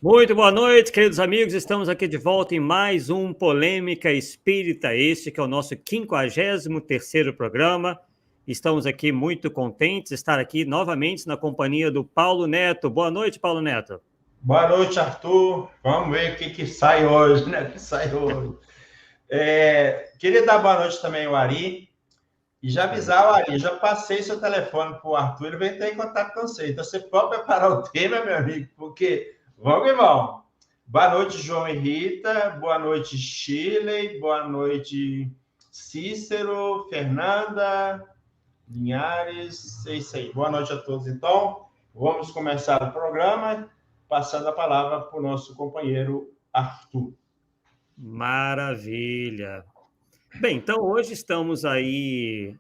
Muito boa noite, queridos amigos. Estamos aqui de volta em mais um Polêmica Espírita, este que é o nosso 53º programa. Estamos aqui muito contentes de estar aqui novamente na companhia do Paulo Neto. Boa noite, Paulo Neto. Boa noite, Arthur. Vamos ver o que sai hoje, né? O que sai hoje. Queria dar boa noite também ao Ari e já avisar o Ari, já passei seu telefone para o Arthur, ele vai entrar em contato com você. Então você pode preparar o tema, meu amigo, porque vamos que vamos. Boa noite, João e Rita. Boa noite, Shirley. Boa noite, Cícero, Fernanda, Linhares. É isso aí. Boa noite a todos, então. Vamos começar o programa, passando a palavra para o nosso companheiro Arthur. Maravilha. Bem, então hoje estamos aí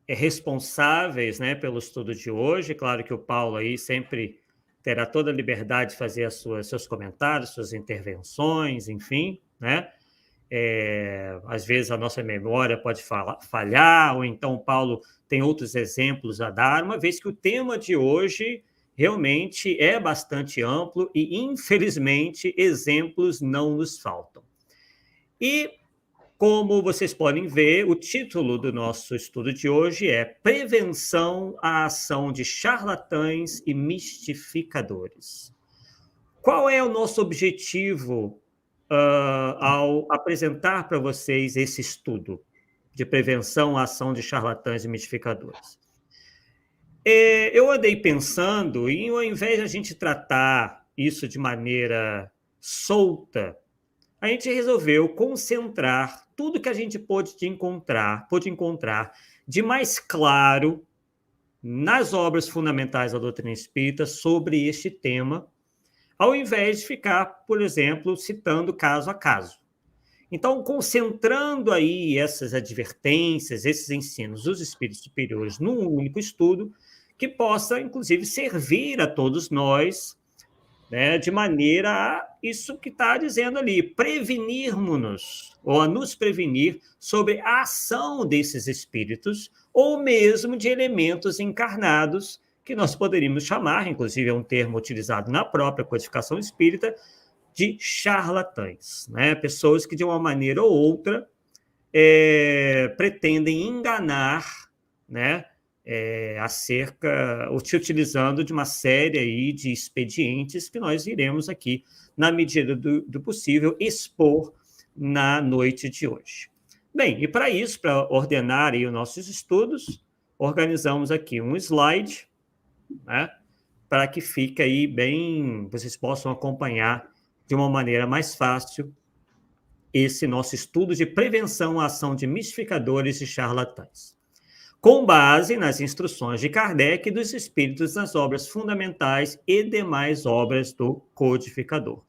responsáveis, né, pelo estudo de hoje. Claro que o Paulo aí sempre terá toda a liberdade de fazer seus comentários, suas intervenções, enfim, né? Às vezes a nossa memória pode falhar, ou então o Paulo tem outros exemplos a dar, uma vez que o tema de hoje realmente é bastante amplo e, infelizmente, exemplos não nos faltam. E, como vocês podem ver, o título do nosso estudo de hoje é Prevenção à Ação de Charlatães e Mistificadores. Qual é o nosso objetivo ao apresentar para vocês esse estudo de prevenção à ação de charlatães e mistificadores? Eu andei pensando, e ao invés de a gente tratar isso de maneira solta, a gente resolveu concentrar tudo que a gente pôde encontrar de mais claro nas obras fundamentais da doutrina espírita sobre este tema, ao invés de ficar, por exemplo, citando caso a caso. Então, concentrando aí essas advertências, esses ensinos dos espíritos superiores num único estudo, que possa, inclusive, servir a todos nós, né, de maneira a isso que está dizendo ali, prevenirmos-nos, ou a nos prevenir sobre a ação desses espíritos, ou mesmo de elementos encarnados, que nós poderíamos chamar, inclusive é um termo utilizado na própria codificação espírita, de charlatães, né? Pessoas que, de uma maneira ou outra, pretendem enganar, né? Utilizando de uma série aí de expedientes que nós iremos aqui, na medida do possível, expor na noite de hoje. Bem, e para isso, para ordenar aí os nossos estudos, organizamos aqui um slide, né, para que fique aí bem, vocês possam acompanhar de uma maneira mais fácil esse nosso estudo de prevenção à ação de mistificadores e charlatães, com base nas instruções de Kardec e dos espíritos nas obras fundamentais e demais obras do codificador.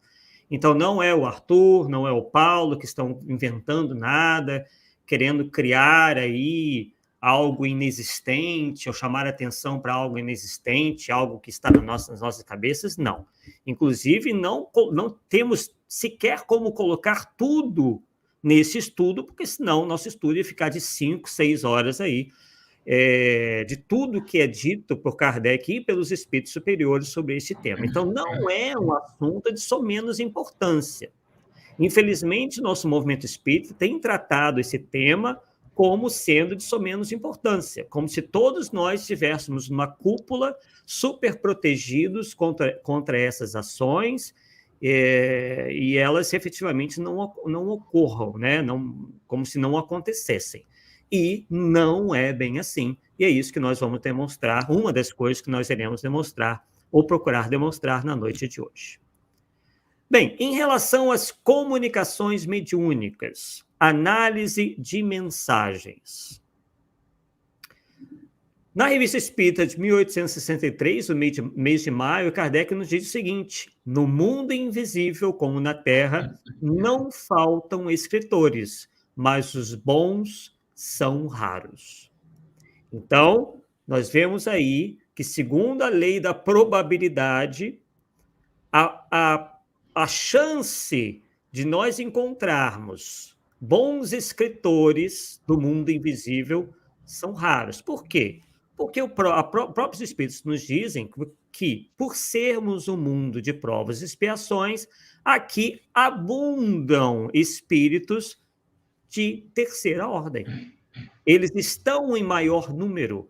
Então, não é o Arthur, não é o Paulo que estão inventando nada, querendo criar aí algo inexistente ou chamar atenção para algo inexistente, algo que está nas nossas cabeças, não. Inclusive, não temos sequer como colocar tudo nesse estudo, porque senão o nosso estudo ia ficar de 5, 6 horas aí, de tudo que é dito por Kardec e pelos espíritos superiores sobre esse tema. Então, não é um assunto de somenos importância. Infelizmente, nosso movimento espírita tem tratado esse tema como sendo de somenos importância, como se todos nós estivéssemos numa cúpula super protegidos contra essas ações, e elas efetivamente não ocorram, né? Como se não acontecessem. E não é bem assim. E é isso que nós vamos demonstrar, uma das coisas que nós iremos demonstrar, ou procurar demonstrar na noite de hoje. Bem, em relação às comunicações mediúnicas, análise de mensagens. Na Revista Espírita de 1863, no mês de maio, Kardec nos diz o seguinte: no mundo invisível, como na Terra, não faltam escritores, mas os bons são raros. Então, nós vemos aí que, segundo a lei da probabilidade, a chance de nós encontrarmos bons escritores do mundo invisível são raros. Por quê? Porque próprios espíritos nos dizem que, por sermos um mundo de provas e expiações, aqui abundam espíritos de terceira ordem. Eles estão em maior número,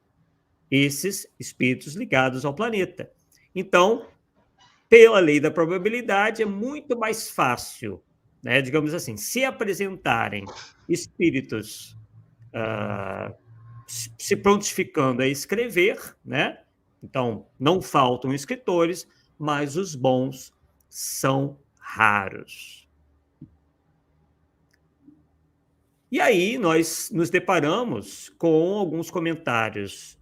esses espíritos ligados ao planeta. Então, pela lei da probabilidade, é muito mais fácil, né, digamos assim, se apresentarem espíritos se prontificando a escrever, né? Então, não faltam escritores, mas os bons são raros. E aí nós nos deparamos com alguns comentários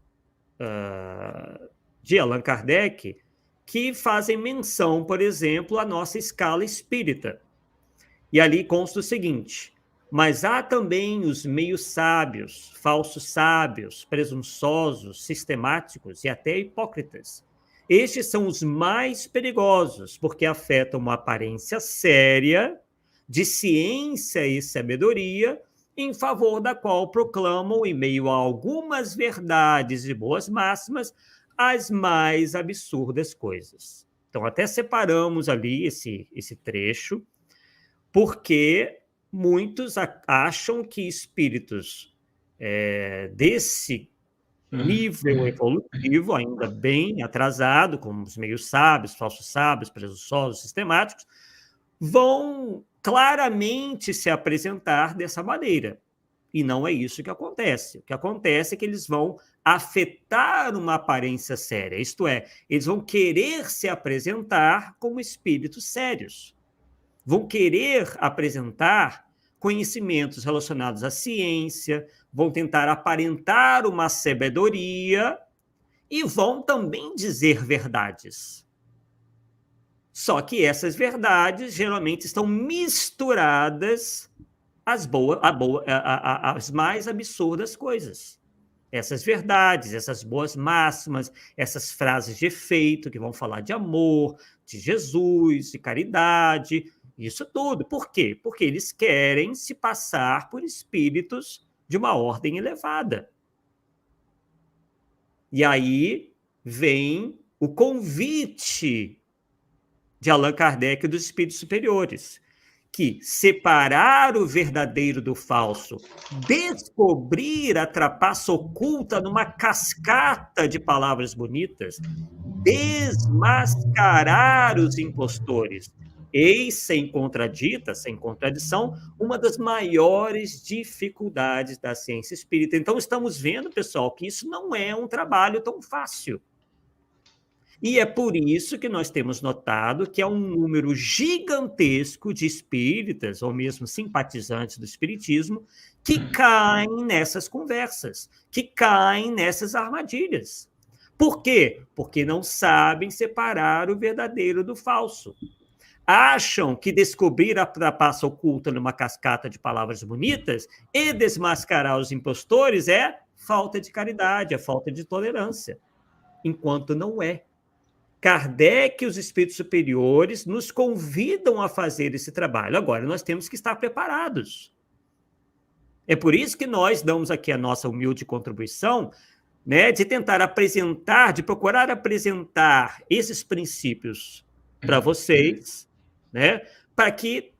de Allan Kardec que fazem menção, por exemplo, à nossa escala espírita. E ali consta o seguinte: mas há também os meios sábios, falsos sábios, presunçosos, sistemáticos e até hipócritas. Estes são os mais perigosos, porque afetam uma aparência séria de ciência e sabedoria, em favor da qual proclamam, em meio a algumas verdades e boas máximas, as mais absurdas coisas. Então, até separamos ali esse trecho, porque muitos acham que espíritos desse nível evolutivo, ainda bem atrasado, como os meios sábios, falsos sábios, presunçosos, sistemáticos, vão claramente se apresentar dessa maneira. E não é isso que acontece. O que acontece é que eles vão afetar uma aparência séria, isto é, eles vão querer se apresentar como espíritos sérios. Vão querer apresentar conhecimentos relacionados à ciência, vão tentar aparentar uma sabedoria e vão também dizer verdades. Só que essas verdades geralmente estão misturadas às mais absurdas coisas. Essas verdades, essas boas máximas, essas frases de efeito que vão falar de amor, de Jesus, de caridade, isso tudo. Por quê? Porque eles querem se passar por espíritos de uma ordem elevada. E aí vem o convite de Allan Kardec dos espíritos superiores, que separar o verdadeiro do falso, descobrir a trapaça oculta numa cascata de palavras bonitas, desmascarar os impostores, eis, sem contradita, sem contradição, uma das maiores dificuldades da ciência espírita. Então, estamos vendo, pessoal, que isso não é um trabalho tão fácil. E é por isso que nós temos notado que há um número gigantesco de espíritas, ou mesmo simpatizantes do espiritismo, que caem nessas conversas, que caem nessas armadilhas. Por quê? Porque não sabem separar o verdadeiro do falso. Acham que descobrir a trapaça oculta numa cascata de palavras bonitas e desmascarar os impostores é falta de caridade, é falta de tolerância, enquanto não é. Kardec e os espíritos superiores nos convidam a fazer esse trabalho. Agora, nós temos que estar preparados. É por isso que nós damos aqui a nossa humilde contribuição, né, de tentar apresentar, de procurar apresentar esses princípios para vocês, né, para que,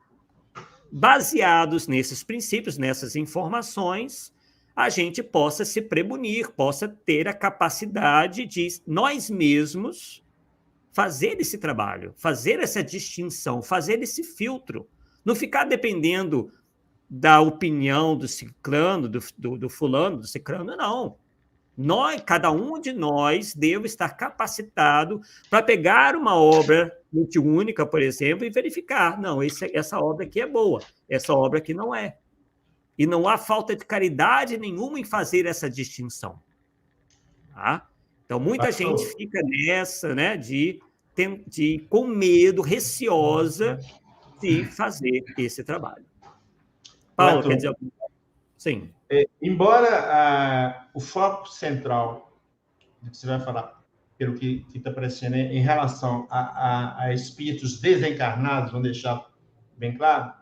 baseados nesses princípios, nessas informações, a gente possa se premunir, possa ter a capacidade de nós mesmos fazer esse trabalho, fazer essa distinção, fazer esse filtro, não ficar dependendo da opinião do ciclano, do fulano, do ciclano, não. Cada um de nós deve estar capacitado para pegar uma obra multiúnica, por exemplo, e verificar, não, essa obra aqui é boa, essa obra aqui não é. E não há falta de caridade nenhuma em fazer essa distinção. Tá? Então, muita gente fica nessa, né, com medo, receosa de fazer esse trabalho. Paulo, quer dizer alguma coisa? Sim. Embora o foco central do que você vai falar, pelo que está aparecendo, em relação a espíritos desencarnados, vamos deixar bem claro,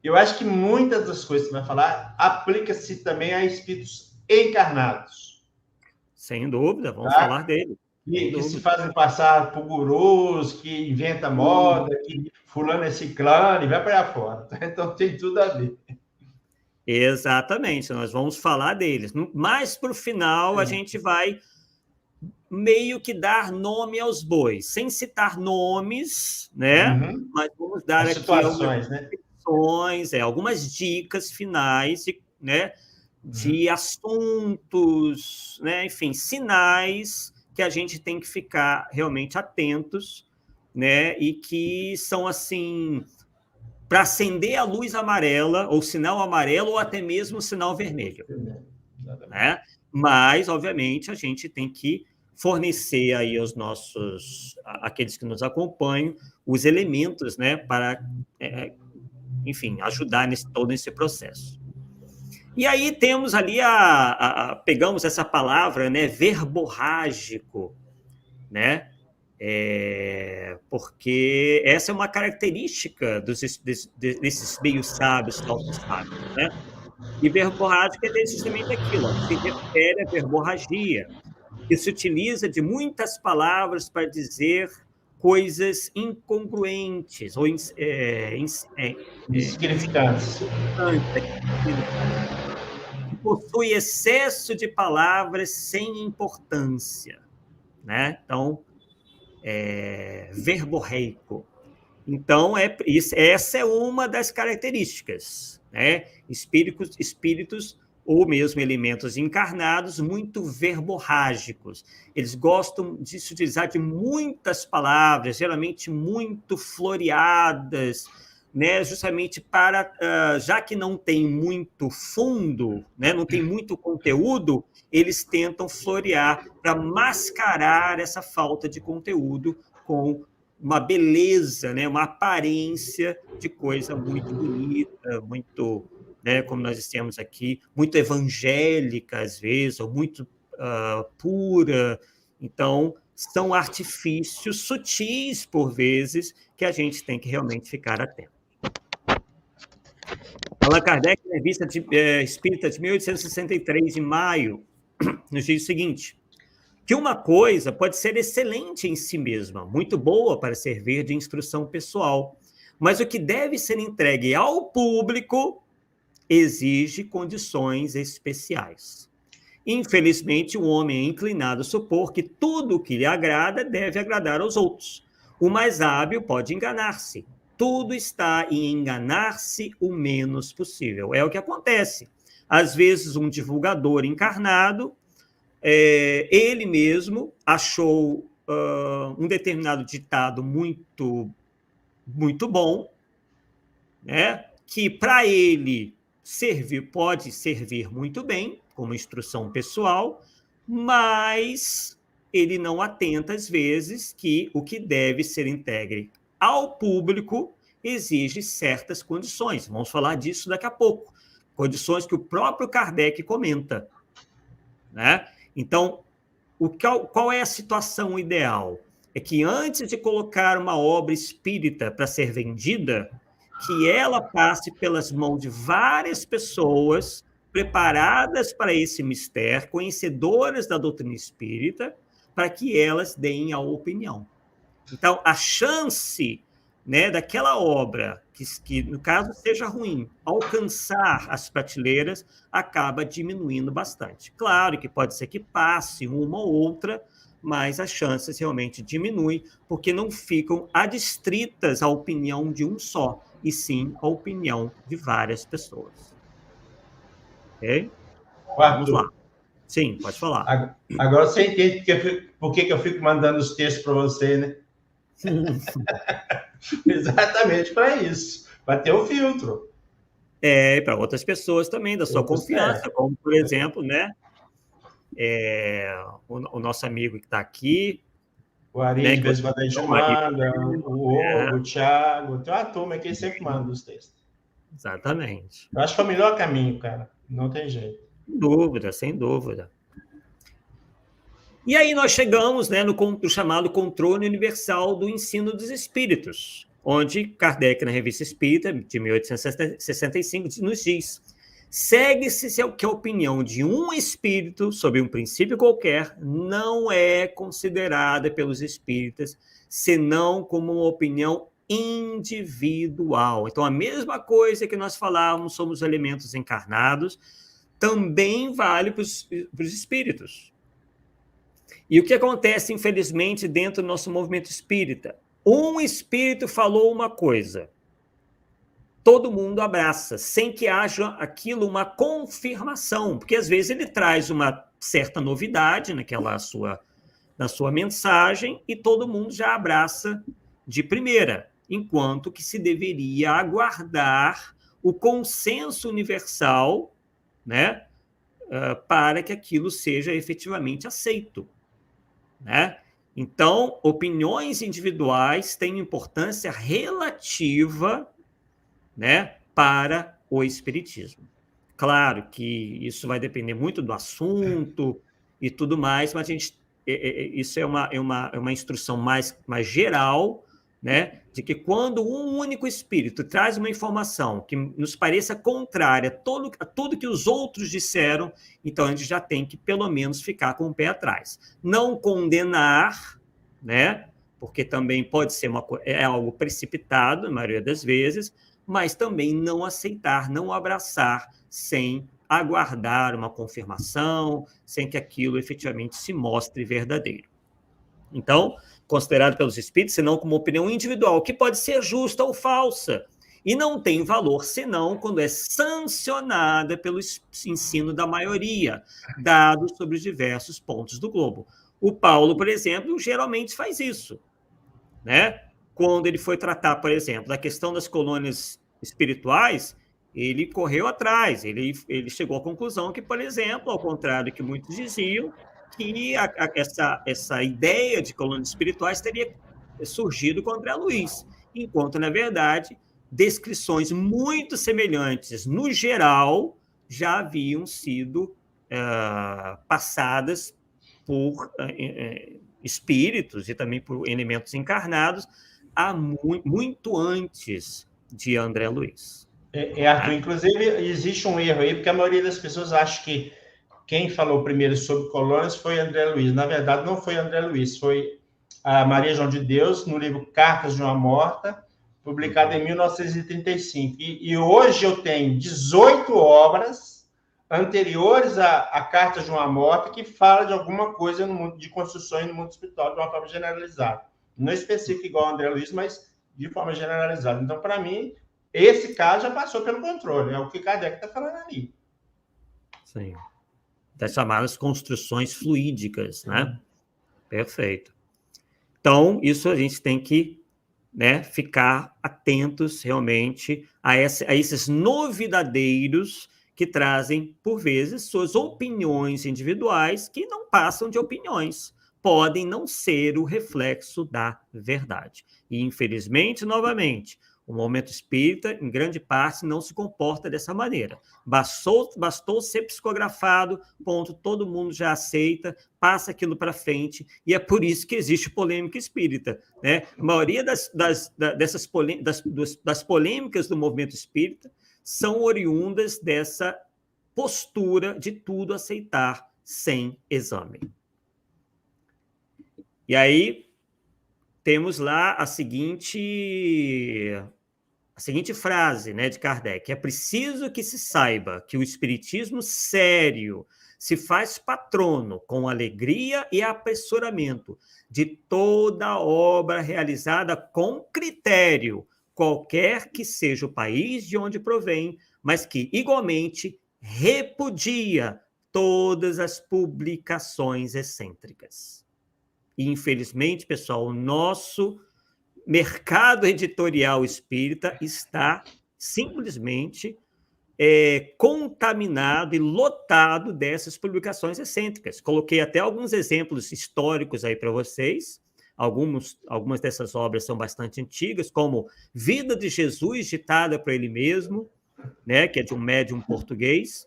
eu acho que muitas das coisas que você vai falar aplica-se também a espíritos encarnados. Sem dúvida, vamos falar dele. Que se fazem passar por gurus, que inventa moda, que fulano é ciclano, e vai para fora. Então tem tudo a ver. Exatamente, nós vamos falar deles. Mas, para o final, a gente vai meio que dar nome aos bois, sem citar nomes, né? Mas vamos dar aqui situações, né? Algumas dicas finais, né? De assuntos, né? Enfim, sinais que a gente tem que ficar realmente atentos, né? E que são assim para acender a luz amarela, ou sinal amarelo, ou até mesmo o sinal vermelho, né? Mas, obviamente, a gente tem que fornecer aí aos aqueles que nos acompanham, os elementos, né, para, enfim, ajudar todo esse processo. E aí temos ali pegamos essa palavra, né, verborrágico, né? Porque essa é uma característica desses meios sábios, falsos sábios, né? E verborrágico é justamente aquilo, se refere à verborragia, que se utiliza de muitas palavras para dizer coisas incongruentes ou insignificantes. Que possui excesso de palavras sem importância, né? Então, verborreico. Então, essa é uma das características, né? Espíritos ou mesmo elementos encarnados muito verborrágicos. Eles gostam de se utilizar de muitas palavras, geralmente muito floreadas, né? Justamente para, já que não tem muito fundo, né? Não tem muito conteúdo, eles tentam florear para mascarar essa falta de conteúdo com uma beleza, né? Uma aparência de coisa muito bonita, muito, né? Como nós temos aqui, muito evangélica às vezes, ou muito pura. Então, são artifícios sutis, por vezes, que a gente tem que realmente ficar atento. Allan Kardec, na Revista Espírita de 1863, em maio, nos diz o seguinte: que uma coisa pode ser excelente em si mesma, muito boa para servir de instrução pessoal, mas o que deve ser entregue ao público exige condições especiais. Infelizmente, o homem é inclinado a supor que tudo o que lhe agrada deve agradar aos outros. O mais hábil pode enganar-se. Tudo está em enganar-se o menos possível. É o que acontece. Às vezes, um divulgador encarnado, ele mesmo achou um determinado ditado muito, muito bom, né? Que para ele pode servir muito bem como instrução pessoal, mas ele não atenta, às vezes, que o que deve ser entregue ao público exige certas condições. Vamos falar disso daqui a pouco. Condições que o próprio Kardec comenta, né? Então, qual é a situação ideal? É que antes de colocar uma obra espírita para ser vendida, que ela passe pelas mãos de várias pessoas preparadas para esse mistério, conhecedoras da doutrina espírita, para que elas deem a opinião. Então, a chance, né, daquela obra, que no caso seja ruim, alcançar as prateleiras, acaba diminuindo bastante. Claro que pode ser que passe uma ou outra, mas as chances realmente diminuem, porque não ficam adstritas à opinião de um só, e sim à opinião de várias pessoas. Ok? Vamos lá. Sim, pode falar. Agora você entende por que eu fico mandando os textos para você, né? Exatamente para isso, para ter um filtro. Para outras pessoas também, da sua confiança, como, por exemplo, né? O nosso amigo que está aqui. O Ari, né, de vez em quando a gente manda, o Thiago, tem uma turma que sempre manda os textos. Exatamente. Eu acho que é o melhor caminho, cara. Não tem jeito. Sem dúvida, sem dúvida. E aí nós chegamos, né, no chamado controle universal do ensino dos espíritos, onde Kardec, na Revista Espírita, de 1865, nos diz: Segue-se que a opinião de um espírito sobre um princípio qualquer não é considerada pelos espíritas senão como uma opinião individual. Então, a mesma coisa que nós falávamos sobre os elementos encarnados também vale para os espíritos. E o que acontece, infelizmente, dentro do nosso movimento espírita? Um espírito falou uma coisa, todo mundo abraça, sem que haja aquilo uma confirmação, porque às vezes ele traz uma certa novidade na sua mensagem e todo mundo já abraça de primeira, enquanto que se deveria aguardar o consenso universal, né, para que aquilo seja efetivamente aceito, né? Então, opiniões individuais têm importância relativa, né, para o espiritismo. Claro que isso vai depender muito do assunto e tudo mais, mas isso é uma instrução mais geral, né, de que quando um único espírito traz uma informação que nos pareça contrária a tudo que os outros disseram, então a gente já tem que, pelo menos, ficar com o pé atrás. Não condenar, né, porque também pode ser algo precipitado, na maioria das vezes, mas também não aceitar, não abraçar, sem aguardar uma confirmação, sem que aquilo efetivamente se mostre verdadeiro. Então, considerado pelos espíritos, senão como opinião individual, que pode ser justa ou falsa, e não tem valor senão quando é sancionada pelo ensino da maioria, dado sobre os diversos pontos do globo. O Paulo, por exemplo, geralmente faz isso, né? Quando ele foi tratar, por exemplo, da questão das colônias espirituais, ele correu atrás, ele chegou à conclusão que, por exemplo, ao contrário do que muitos diziam, que essa ideia de colônias espirituais teria surgido com André Luiz, enquanto, na verdade, descrições muito semelhantes, no geral, já haviam sido passadas por espíritos e também por elementos encarnados muito antes de André Luiz. Arthur, inclusive, existe um erro aí, porque a maioria das pessoas acha que quem falou primeiro sobre colônias foi André Luiz. Na verdade, não foi André Luiz, foi a Maria João de Deus, no livro Cartas de uma Morta, publicado em 1935. E hoje eu tenho 18 obras anteriores a Cartas de uma Morta que falam de alguma coisa no mundo de construções no mundo espiritual de uma forma generalizada. Não específica igual a André Luiz, mas de forma generalizada. Então, para mim, esse caso já passou pelo controle. É o que Kardec está falando ali. Sim. Das chamadas construções fluídicas, né? Perfeito. Então, isso a gente tem que, né, ficar atentos realmente a esses novidadeiros que trazem, por vezes, suas opiniões individuais que não passam de opiniões, podem não ser o reflexo da verdade. E, infelizmente, novamente, o movimento espírita, em grande parte, não se comporta dessa maneira. Bastou ser psicografado, ponto, todo mundo já aceita, passa aquilo para frente, e é por isso que existe polêmica espírita, né? A maioria das polêmicas do movimento espírita são oriundas dessa postura de tudo aceitar sem exame. E aí temos lá a seguinte frase, né, de Kardec: é preciso que se saiba que o espiritismo sério se faz patrono com alegria e apressuramento de toda obra realizada com critério, qualquer que seja o país de onde provém, mas que igualmente repudia todas as publicações excêntricas. E, infelizmente, pessoal, o nosso mercado editorial espírita está simplesmente contaminado e lotado dessas publicações excêntricas. Coloquei até alguns exemplos históricos aí para vocês. Algumas dessas obras são bastante antigas, como Vida de Jesus, ditada por ele mesmo, né, que é de um médium português.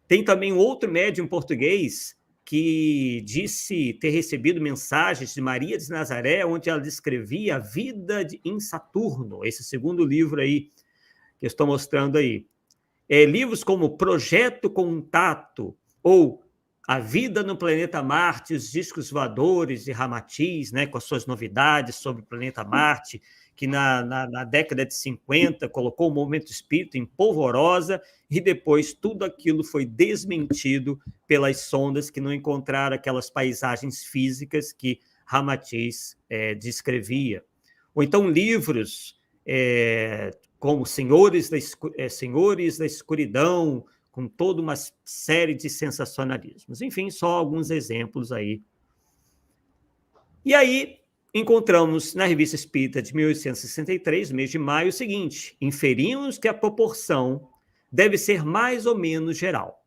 Tem também outro médium português que disse ter recebido mensagens de Maria de Nazaré, onde ela descrevia a vida em Saturno, esse segundo livro aí que eu estou mostrando aí. livros como Projeto Contato ou A Vida no Planeta Marte, os discos voadores de Ramatiz, né, com as suas novidades sobre o planeta Marte, que na década de 50 colocou o movimento espírita em polvorosa, e depois tudo aquilo foi desmentido pelas sondas que não encontraram aquelas paisagens físicas que Ramatiz descrevia. Ou então livros como Senhores da Escuridão, com toda uma série de sensacionalismos. Enfim, só alguns exemplos aí. E aí, encontramos na Revista Espírita de 1863, mês de maio, o seguinte: inferimos que a proporção deve ser mais ou menos geral.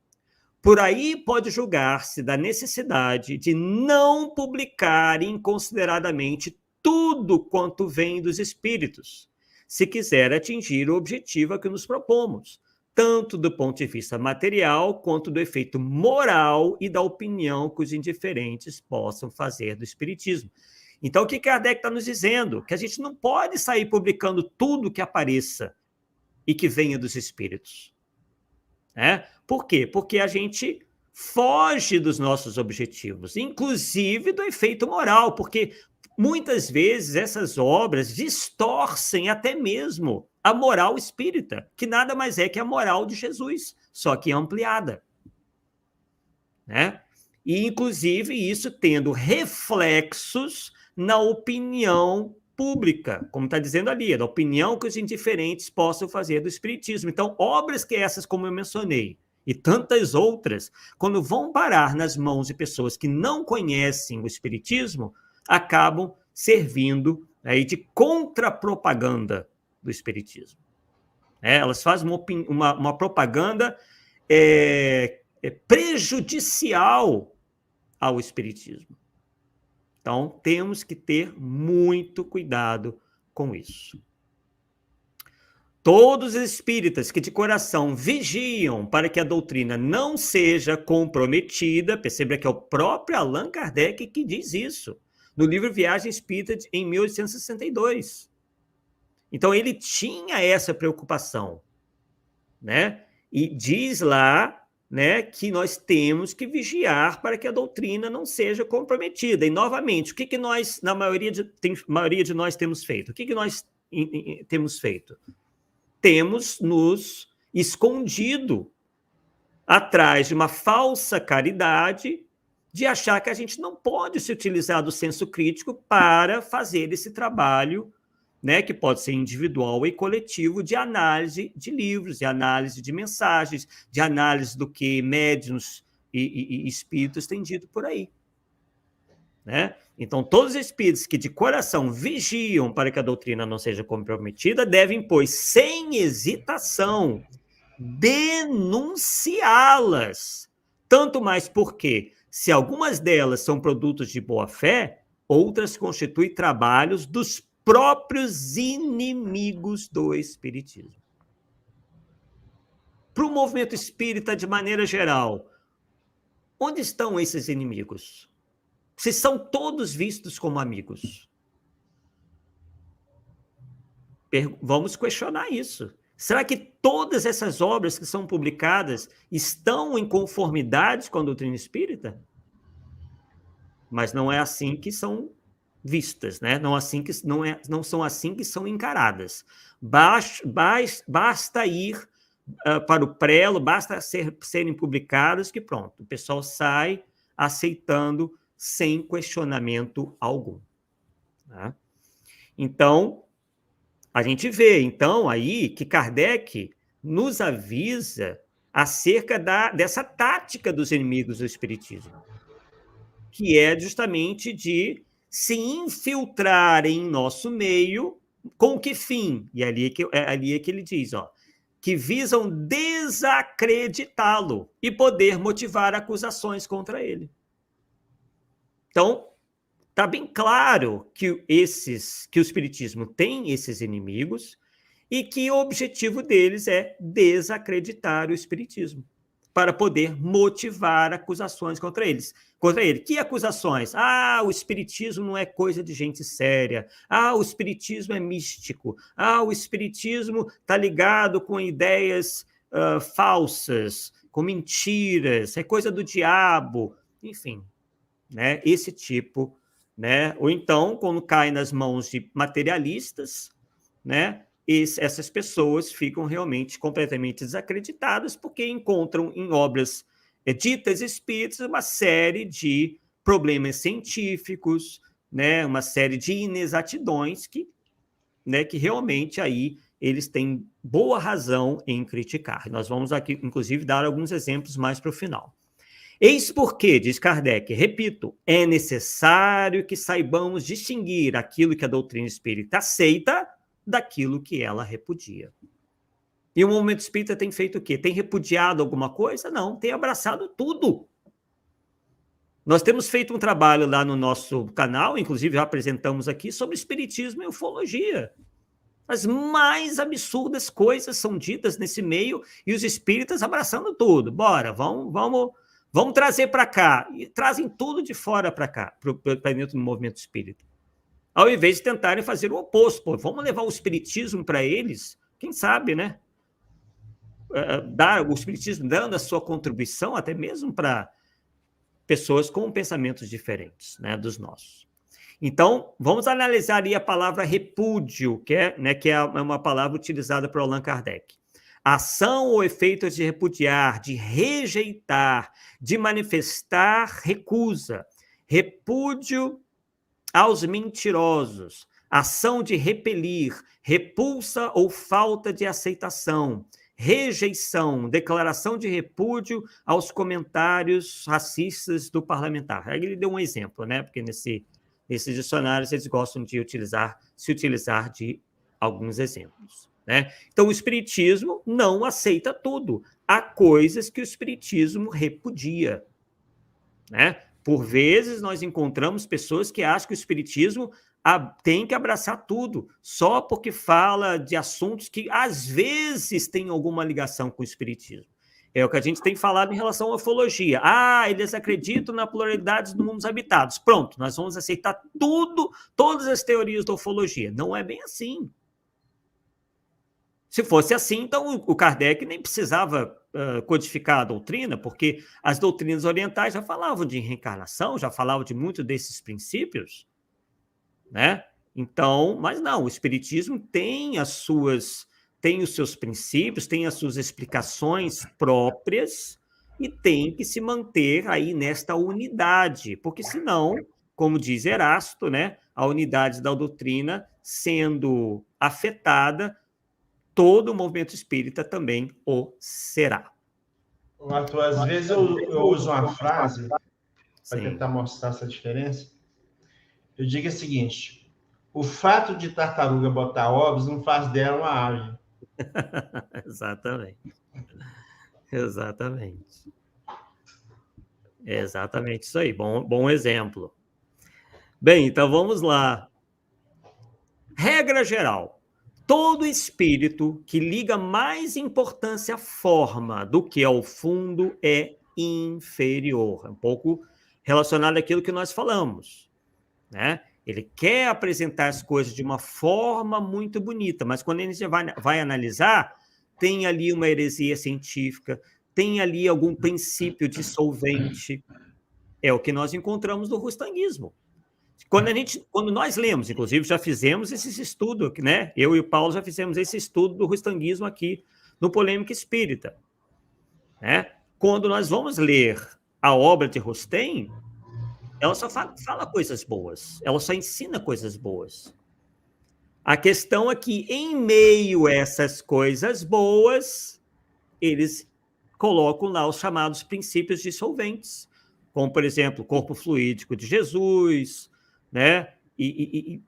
Por aí pode julgar-se da necessidade de não publicar inconsideradamente tudo quanto vem dos espíritos, se quiser atingir o objetivo a que nos propomos, tanto do ponto de vista material quanto do efeito moral e da opinião que os indiferentes possam fazer do espiritismo. Então, o que Kardec está nos dizendo? Que a gente não pode sair publicando tudo que apareça e que venha dos espíritos. Por quê? Porque a gente foge dos nossos objetivos, inclusive do efeito moral, porque muitas vezes essas obras distorcem até mesmo a moral espírita, que nada mais é que a moral de Jesus, só que ampliada. E, inclusive, isso tendo reflexos na opinião pública, como está dizendo ali, da opinião que os indiferentes possam fazer do espiritismo. Então, obras que essas, como eu mencionei, e tantas outras, quando vão parar nas mãos de pessoas que não conhecem o espiritismo, acabam servindo aí de contrapropaganda do espiritismo. Elas fazem uma propaganda prejudicial ao espiritismo. Então, temos que ter muito cuidado com isso. Todos os espíritas que de coração vigiam para que a doutrina não seja comprometida, perceba que é o próprio Allan Kardec que diz isso, no livro Viagem Espírita, em 1862. Então, ele tinha essa preocupação, E diz lá, que nós temos que vigiar para que a doutrina não seja comprometida. E, novamente, o que nós, na maioria de nós, temos feito? O que nós temos feito? Temos nos escondido atrás de uma falsa caridade, de achar que a gente não pode se utilizar do senso crítico para fazer esse trabalho, que pode ser individual e coletivo, de análise de livros, de análise de mensagens, de análise do que médiuns e espíritos têm dito por aí. Então, todos os espíritos que de coração vigiam para que a doutrina não seja comprometida devem, pois, sem hesitação, denunciá-las. Tanto mais porque, se algumas delas são produtos de boa-fé, outras constituem trabalhos dos próprios inimigos do espiritismo. Para o movimento espírita, de maneira geral, onde estão esses inimigos? Se são todos vistos como amigos. Vamos questionar isso. Será que todas essas obras que são publicadas estão em conformidade com a doutrina espírita? Mas não é assim que são vistas, não são assim que são encaradas. Basta ir para o prelo, basta serem publicadas que pronto, o pessoal sai aceitando sem questionamento algum. Então, a gente vê, aí que Kardec nos avisa acerca dessa tática dos inimigos do espiritismo, que é justamente de se infiltrarem em nosso meio, com que fim? E ali é que ele diz, que visam desacreditá-lo e poder motivar acusações contra ele. Então, está bem claro que o espiritismo tem esses inimigos e que o objetivo deles é desacreditar o espiritismo, para poder motivar acusações contra ele. Que acusações? O espiritismo não é coisa de gente séria. O espiritismo é místico. O espiritismo está ligado com ideias falsas, com mentiras, é coisa do diabo, enfim, né? Esse tipo, né? Ou então, quando cai nas mãos de materialistas, né? Essas pessoas ficam realmente completamente desacreditadas porque encontram em obras ditas espíritas uma série de problemas científicos, né? Uma série de inexatidões que, né, que realmente aí eles têm boa razão em criticar. Nós vamos aqui, inclusive, dar alguns exemplos mais para o final. Eis porque, diz Kardec, repito, é necessário que saibamos distinguir aquilo que a doutrina espírita aceita daquilo que ela repudia. E o movimento espírita tem feito o quê? Tem repudiado alguma coisa? Não, tem abraçado tudo. Nós temos feito um trabalho lá no nosso canal, inclusive já apresentamos aqui, sobre espiritismo e ufologia. As mais absurdas coisas são ditas nesse meio e os espíritas abraçando tudo. Bora, vamos trazer para cá. E trazem tudo de fora para cá, para dentro do movimento espírita. Ao invés de tentarem fazer o oposto. Pô, vamos levar o espiritismo para eles? Quem sabe, né? Dar o espiritismo dando a sua contribuição até mesmo para pessoas com pensamentos diferentes, né, dos nossos. Então, vamos analisar aí a palavra repúdio, que é uma palavra utilizada por Allan Kardec. Ação ou efeito de repudiar, de rejeitar, de manifestar recusa. Repúdio aos mentirosos. Ação de repelir, repulsa ou falta de aceitação. Rejeição, declaração de repúdio aos comentários racistas do parlamentar. Aí ele deu um exemplo, né? Porque nesses dicionários eles gostam de se utilizar de alguns exemplos, né? Então, o espiritismo não aceita tudo. Há coisas que o espiritismo repudia, né? Por vezes, nós encontramos pessoas que acham que o espiritismo tem que abraçar tudo, só porque fala de assuntos que, às vezes, têm alguma ligação com o espiritismo. É o que a gente tem falado em relação à ufologia. Eles acreditam na pluralidade dos mundos habitados. Pronto, nós vamos aceitar tudo, todas as teorias da ufologia. Não é bem assim. Se fosse assim, então o Kardec nem precisava codificar a doutrina, porque as doutrinas orientais já falavam de reencarnação, já falavam de muitos desses princípios, né? Então, mas não, o espiritismo tem os seus princípios, tem as suas explicações próprias e tem que se manter aí nesta unidade, porque senão, como diz Erasto, né, a unidade da doutrina sendo afetada, todo o movimento espírita também o será. Arthur, às vezes eu uso uma frase para Sim. tentar mostrar essa diferença. Eu digo o seguinte: o fato de tartaruga botar ovos não faz dela uma ave. Exatamente. Exatamente. É exatamente isso aí. Bom exemplo. Bem, então vamos lá. Regra geral. Todo espírito que liga mais importância à forma do que ao fundo é inferior. É um pouco relacionado àquilo que nós falamos, né? Ele quer apresentar as coisas de uma forma muito bonita, mas quando a gente vai analisar, tem ali uma heresia científica, tem ali algum princípio dissolvente. É o que nós encontramos no rustanguismo. Quando nós lemos, inclusive, já fizemos esse estudo, né? Eu e o Paulo já fizemos esse estudo do rustanguismo aqui no Polêmica Espírita, né? Quando nós vamos ler a obra de Rustem, ela só fala coisas boas, ela só ensina coisas boas. A questão é que, em meio a essas coisas boas, eles colocam lá os chamados princípios dissolventes, como, por exemplo, o corpo fluídico de Jesus, né? E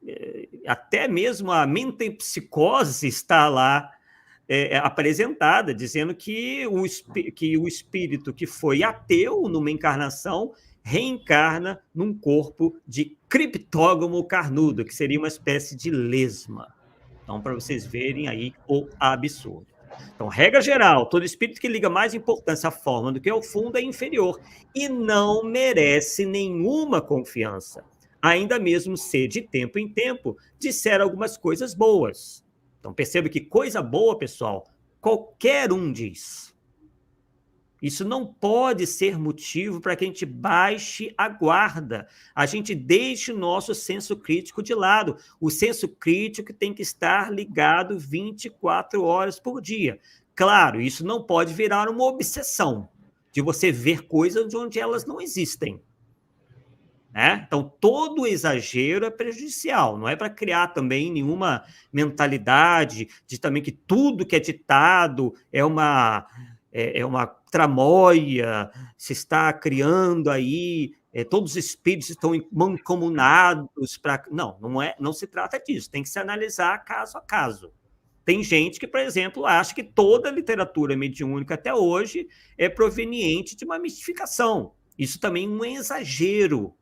até mesmo a metempsicose está lá apresentada, dizendo que o espírito que foi ateu numa encarnação reencarna num corpo de criptógamo carnudo, que seria uma espécie de lesma. Então, para vocês verem aí o absurdo. Então, regra geral, todo espírito que liga mais importância à forma do que ao fundo é inferior e não merece nenhuma confiança, ainda mesmo se de tempo em tempo disser algumas coisas boas. Então, perceba que coisa boa, pessoal, qualquer um diz. Isso não pode ser motivo para que a gente baixe a guarda, a gente deixe o nosso senso crítico de lado. O senso crítico tem que estar ligado 24 horas por dia. Claro, isso não pode virar uma obsessão, de você ver coisas onde elas não existem. Né? Então, todo exagero é prejudicial, não é para criar também nenhuma mentalidade de também que tudo que é ditado é uma tramóia, se está criando aí, todos os espíritos estão mancomunados para... Não se trata disso, tem que se analisar caso a caso. Tem gente que, por exemplo, acha que toda a literatura mediúnica até hoje é proveniente de uma mistificação. Isso também é um exagero.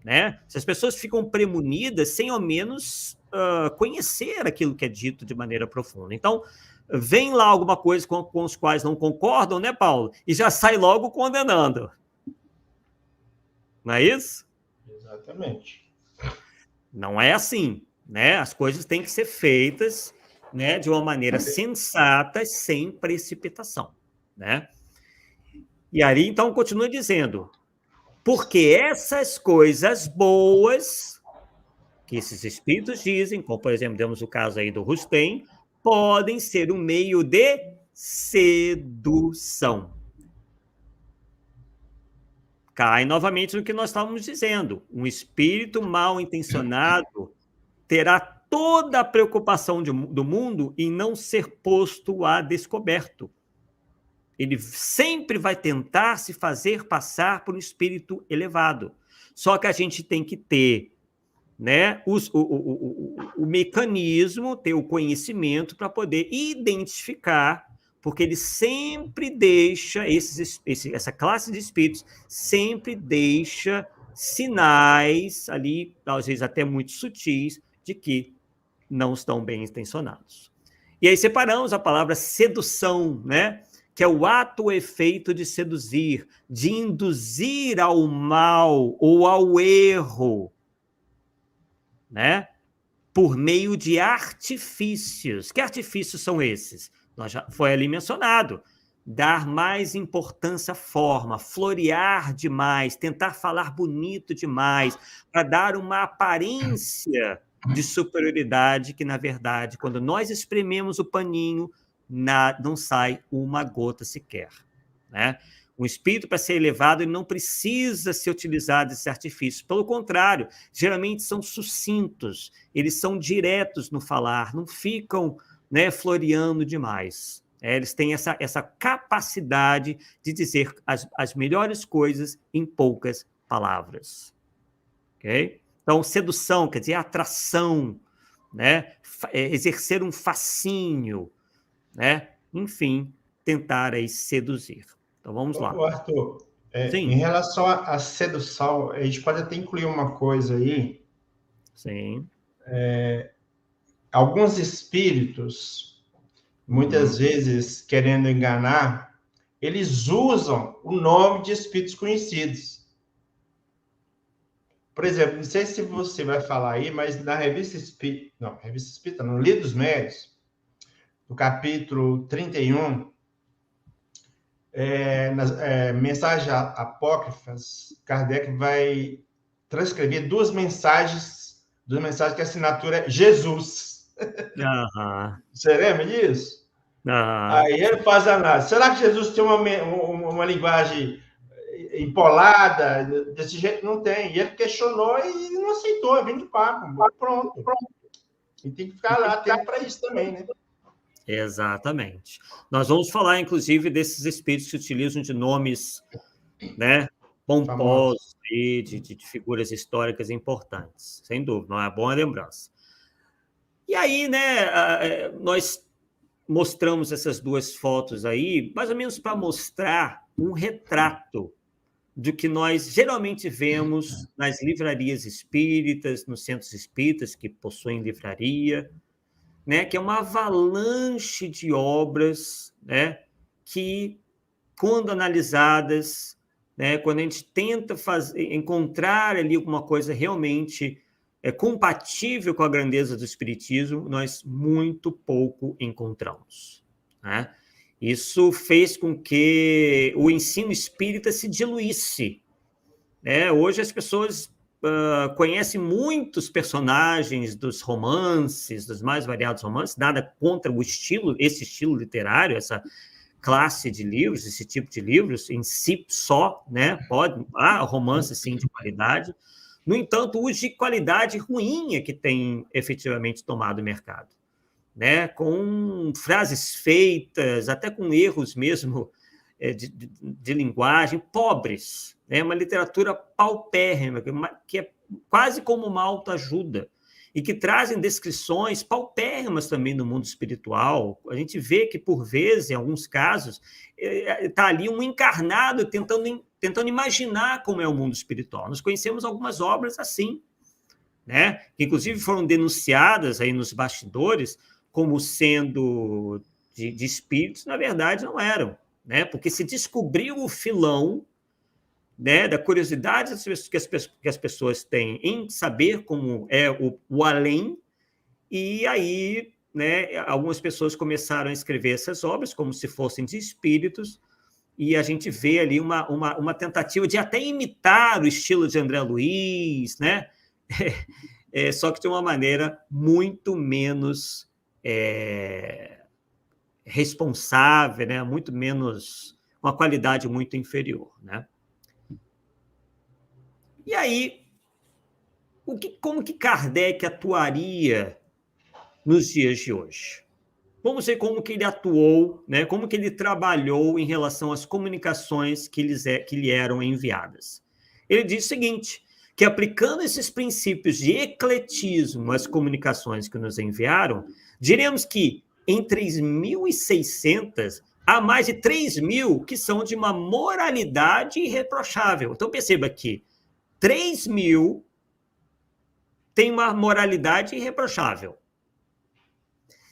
Né? Se as pessoas ficam premonidas sem ao menos conhecer aquilo que é dito de maneira profunda. Então, vem lá alguma coisa com os quais não concordam, né, Paulo? E já sai logo condenando. Não é isso? Exatamente. Não é assim, né? As coisas têm que ser feitas, né, de uma maneira sensata, sem precipitação, né? E aí, então, continua dizendo, porque essas coisas boas que esses espíritos dizem, como, por exemplo, temos o caso aí do Rustem, podem ser um meio de sedução. Cai novamente no que nós estávamos dizendo. Um espírito mal intencionado terá toda a preocupação do mundo em não ser posto a descoberto. Ele sempre vai tentar se fazer passar por um espírito elevado. Só que a gente tem que ter, né, o mecanismo, ter o conhecimento para poder identificar, porque ele sempre deixa, essa classe de espíritos sempre deixa sinais ali, às vezes até muito sutis, de que não estão bem intencionados. E aí separamos a palavra sedução, né? Que é o ato ou efeito de seduzir, de induzir ao mal ou ao erro, né? Por meio de artifícios. Que artifícios são esses? Foi ali mencionado. Dar mais importância à forma, florear demais, tentar falar bonito demais, para dar uma aparência de superioridade que, na verdade, quando nós esprememos o paninho, não sai uma gota sequer. Né? O espírito, para ser elevado, ele não precisa se utilizar desse artifício. Pelo contrário, geralmente são sucintos, eles são diretos no falar, não ficam, né, floreando demais. Eles têm essa capacidade de dizer as melhores coisas em poucas palavras. Okay? Então, sedução quer dizer atração, né? Exercer um fascínio, né? Enfim, tentar aí seduzir. Então, vamos lá. Arthur, em relação à sedução, a gente pode até incluir uma coisa aí. Sim. Alguns espíritos, muitas vezes querendo enganar, eles usam o nome de espíritos conhecidos. Por exemplo, não sei se você vai falar aí, mas na Revista Espírita, no Livro dos Médiuns, no capítulo 31, nas mensagens apócrifas, Kardec vai transcrever duas mensagens que a assinatura é Jesus. Você lembra disso? Aí ele faz a análise. Será que Jesus tem uma linguagem empolada? Desse jeito não tem. E ele questionou e não aceitou, vem de papo. Pronto. E tem que ficar lá atento para isso também, né? Exatamente. Nós vamos falar, inclusive, desses espíritos que utilizam de nomes, né, pomposos, de figuras históricas importantes. Sem dúvida, não é boa lembrança. E aí, né, nós mostramos essas duas fotos aí, mais ou menos para mostrar um retrato do que nós geralmente vemos nas livrarias espíritas, nos centros espíritas que possuem livraria, né, que é uma avalanche de obras, né, que, quando analisadas, né, quando a gente tenta encontrar ali alguma coisa realmente compatível com a grandeza do espiritismo, nós muito pouco encontramos. né? Isso fez com que o ensino espírita se diluísse, né? Hoje as pessoas conhecem muitos personagens dos romances, dos mais variados romances, nada contra o estilo, esse estilo literário, essa classe de livros, esse tipo de livros em si só, né? Há romances, sim, de qualidade. No entanto, os de qualidade ruim é que tem efetivamente tomado o mercado, né? Com frases feitas, até com erros mesmo de linguagem, pobres, né? Uma literatura paupérrima, que é quase como uma autoajuda, e que trazem descrições paupérrimas também no mundo espiritual. A gente vê que, por vezes, em alguns casos, está ali um encarnado tentando imaginar como é o mundo espiritual. Nós conhecemos algumas obras assim, né? Que inclusive foram denunciadas aí nos bastidores como sendo de espíritos, na verdade não eram, né? Porque se descobriu o filão, né, da curiosidade que as pessoas têm em saber como é o além, e aí, né, algumas pessoas começaram a escrever essas obras como se fossem de espíritos, e a gente vê ali uma tentativa de até imitar o estilo de André Luiz, né? Só que de uma maneira muito menos responsável, né? Muito menos, uma qualidade muito inferior, né? E aí, como que Kardec atuaria nos dias de hoje? Vamos ver como que ele atuou, né? Como que ele trabalhou em relação às comunicações que lhe eram enviadas. Ele diz o seguinte, que aplicando esses princípios de ecletismo às comunicações que nos enviaram, diremos que em 3.600 há mais de 3.000 que são de uma moralidade irreprochável. Então perceba que 3.000 tem uma moralidade irreprochável.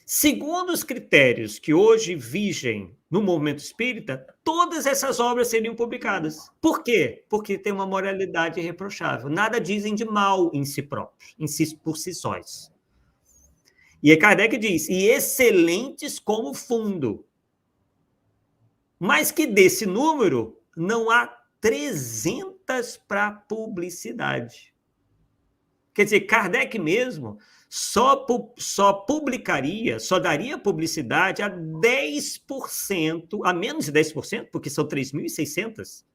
Segundo os critérios que hoje vigem no movimento espírita, todas essas obras seriam publicadas. Por quê? Porque tem uma moralidade irreprochável. Nada dizem de mal em si próprios, por si sós. E Kardec diz, e excelentes como fundo. Mas que desse número não há 300 para publicidade. Quer dizer, Kardec mesmo só publicaria, só daria publicidade a 10%, a menos de 10%, porque são 3.600.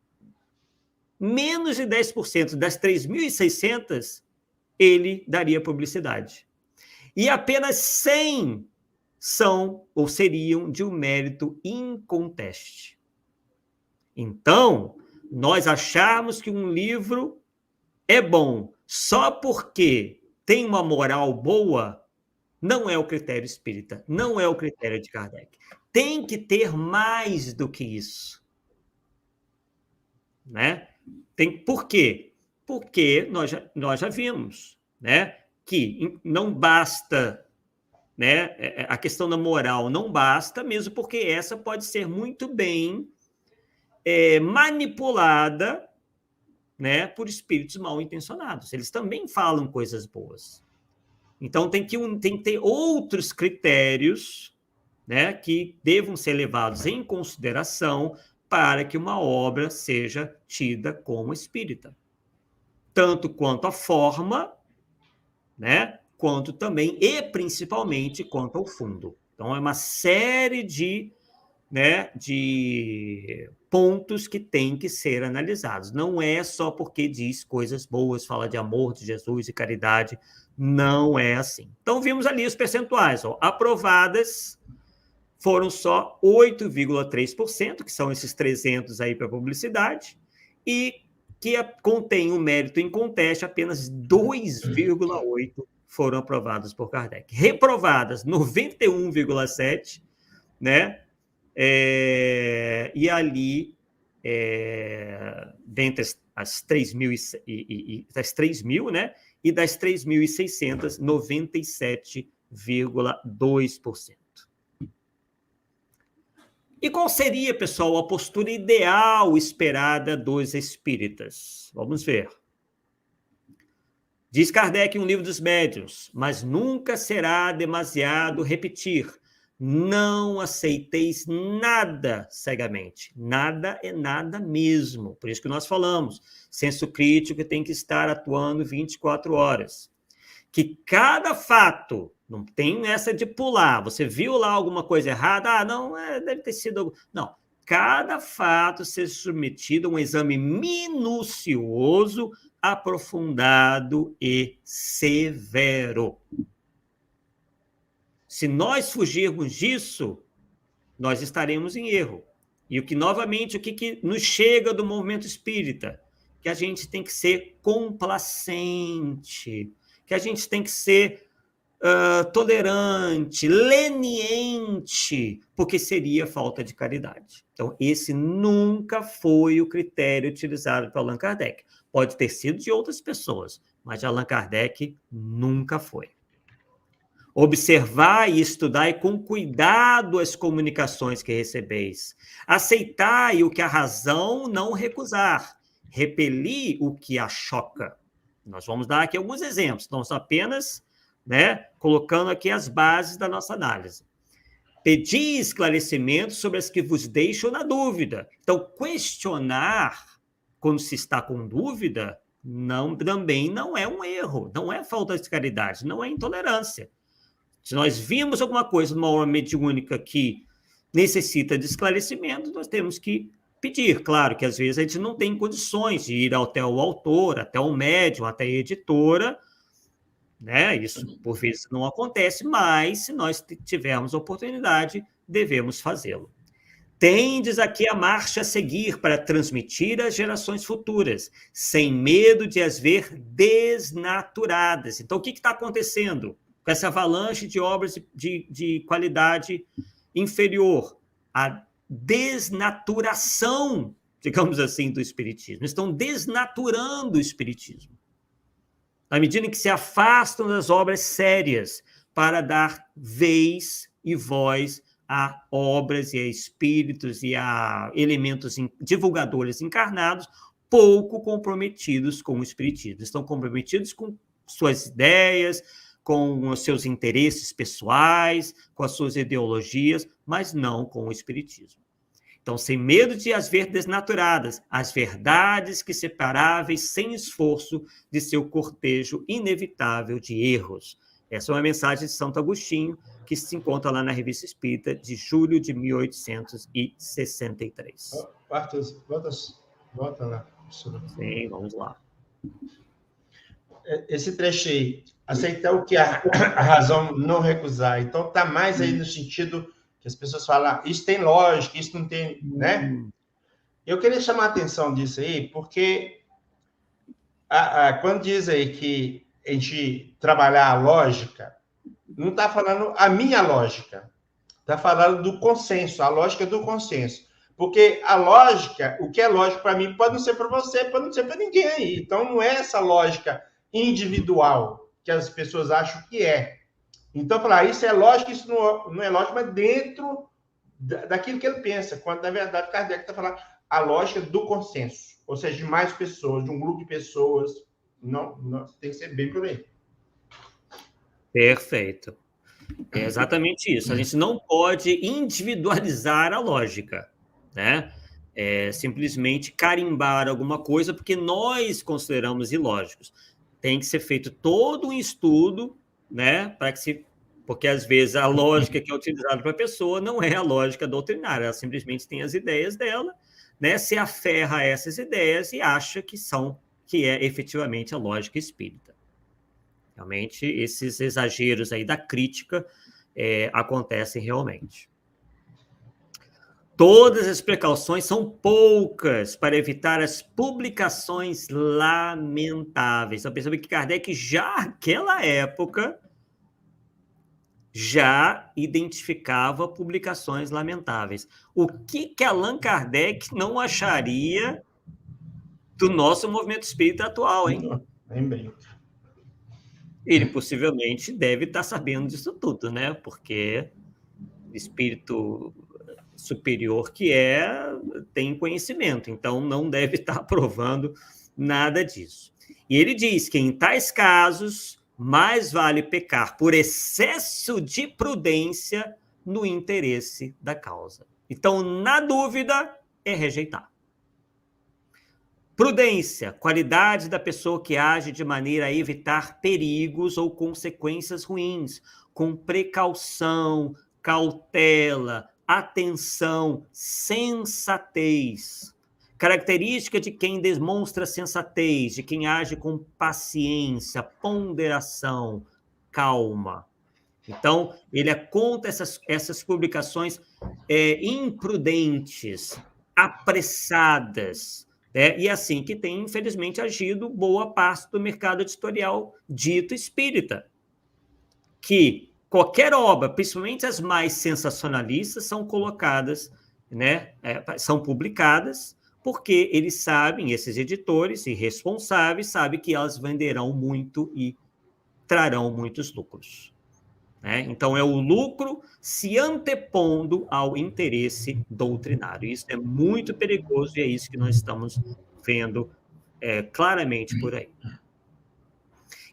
Menos de 10% das 3.600 ele daria publicidade. E apenas 100 são ou seriam de um mérito inconteste. Então, nós acharmos que um livro é bom só porque tem uma moral boa, não é o critério espírita, não é o critério de Kardec. Tem que ter mais do que isso. Né? Por quê? Porque nós já vimos, né, que não basta, né, a questão da moral não basta, mesmo porque essa pode ser muito bem manipulada, né, por espíritos mal intencionados. Eles também falam coisas boas. Então, tem que ter outros critérios, né, que devam ser levados em consideração para que uma obra seja tida como espírita. Tanto quanto a forma, né, quanto também e principalmente quanto ao fundo. Então, é uma série de pontos que têm que ser analisados. Não é só porque diz coisas boas, fala de amor de Jesus e caridade, não é assim. Então, vimos ali os percentuais. Ó, aprovadas foram só 8,3%, que são esses 300 aí para publicidade, e que contém um mérito inconteste, apenas 2,8% foram aprovadas por Kardec. Reprovadas, 91,7%, né? E ali, dentre as 3.000, né? E das 3.600, 97,2%. E qual seria, pessoal, a postura ideal esperada dos espíritas? Vamos ver. Diz Kardec em Um Livro dos Médiuns, mas nunca será demasiado repetir. Não aceiteis nada cegamente. Nada é nada mesmo. Por isso que nós falamos, senso crítico tem que estar atuando 24 horas. Que cada fato, não tem essa de pular, você viu lá alguma coisa errada, não, deve ter sido... Não, cada fato seja submetido a um exame minucioso, aprofundado e severo. Se nós fugirmos disso, nós estaremos em erro. E o que nos chega do movimento espírita? Que a gente tem que ser complacente, que a gente tem que ser tolerante, leniente, porque seria falta de caridade. Então, esse nunca foi o critério utilizado por Allan Kardec. Pode ter sido de outras pessoas, mas de Allan Kardec nunca foi. Observar e estudar com cuidado as comunicações que recebeis. Aceitai o que a razão não recusar. Repelir o que a choca. Nós vamos dar aqui alguns exemplos, não só apenas colocando aqui as bases da nossa análise. Pedi esclarecimentos sobre as que vos deixam na dúvida. Então, questionar quando se está com dúvida também não é um erro, não é falta de caridade, não é intolerância. Se nós vimos alguma coisa numa obra mediúnica que necessita de esclarecimento, nós temos que pedir. Claro que às vezes a gente não tem condições de ir até o autor, até o médium, até a editora, isso por vezes não acontece, mas se nós tivermos oportunidade, devemos fazê-lo. Tendes aqui a marcha a seguir para transmitir às gerações futuras, sem medo de as ver desnaturadas. Então, o que está acontecendo com essa avalanche de obras de qualidade inferior? A desnaturação, digamos assim, do espiritismo. Estão desnaturando o espiritismo. À medida que se afastam das obras sérias para dar vez e voz a obras e a espíritos e a elementos divulgadores encarnados pouco comprometidos com o espiritismo. Estão comprometidos com suas ideias, com os seus interesses pessoais, com as suas ideologias, mas não com o espiritismo. Então, sem medo de as ver desnaturadas, as verdades que separáveis sem esforço de seu cortejo inevitável de erros. Essa é uma mensagem de Santo Agostinho, que se encontra lá na Revista Espírita, de julho de 1863. Arthur, volta lá. Sim, vamos lá. Esse trecho aí, aceitar o que a razão não recusar. Então, está mais aí no sentido que as pessoas falam, isso tem lógica, isso não tem, né? Eu queria chamar a atenção disso aí, porque quando diz aí que a gente trabalhar a lógica, não está falando a minha lógica, está falando do consenso, a lógica do consenso. Porque a lógica, o que é lógico para mim, pode não ser para você, pode não ser para ninguém aí. Então, não é essa lógica individual que as pessoas acham que é. Então, falar isso é lógico, isso não é lógico, mas dentro daquilo que ele pensa. Quando, na verdade, Kardec está falando a lógica do consenso. Ou seja, de mais pessoas, de um grupo de pessoas. Não, tem que ser bem por aí. Perfeito. É exatamente isso. A gente não pode individualizar a lógica, simplesmente carimbar alguma coisa porque nós consideramos ilógicos. Tem que ser feito todo um estudo, para que porque às vezes a lógica que é utilizada para a pessoa não é a lógica doutrinária, ela simplesmente tem as ideias dela, se aferra a essas ideias e acha que é efetivamente a lógica espírita. Realmente, esses exageros aí da crítica acontecem realmente. Todas as precauções são poucas para evitar as publicações lamentáveis. Então, percebe que Kardec, já naquela época, já identificava publicações lamentáveis. O que Allan Kardec não acharia do nosso movimento espírita atual, hein? Nem brinca. Ele possivelmente deve estar sabendo disso tudo, Porque espírito superior que tem conhecimento, então não deve estar aprovando nada disso. E ele diz que em tais casos mais vale pecar por excesso de prudência no interesse da causa. Então, na dúvida, é rejeitar. Prudência, qualidade da pessoa que age de maneira a evitar perigos ou consequências ruins, com precaução, cautela, atenção, sensatez. Característica de quem demonstra sensatez, de quem age com paciência, ponderação, calma. Então, ele é contra essas publicações imprudentes, apressadas, e assim que tem, infelizmente, agido boa parte do mercado editorial dito espírita, que qualquer obra, principalmente as mais sensacionalistas, são colocadas, são publicadas, porque eles sabem, esses editores e responsáveis, sabem que elas venderão muito e trarão muitos lucros. Então, é o lucro se antepondo ao interesse doutrinário. Isso é muito perigoso e é isso que nós estamos vendo claramente por aí.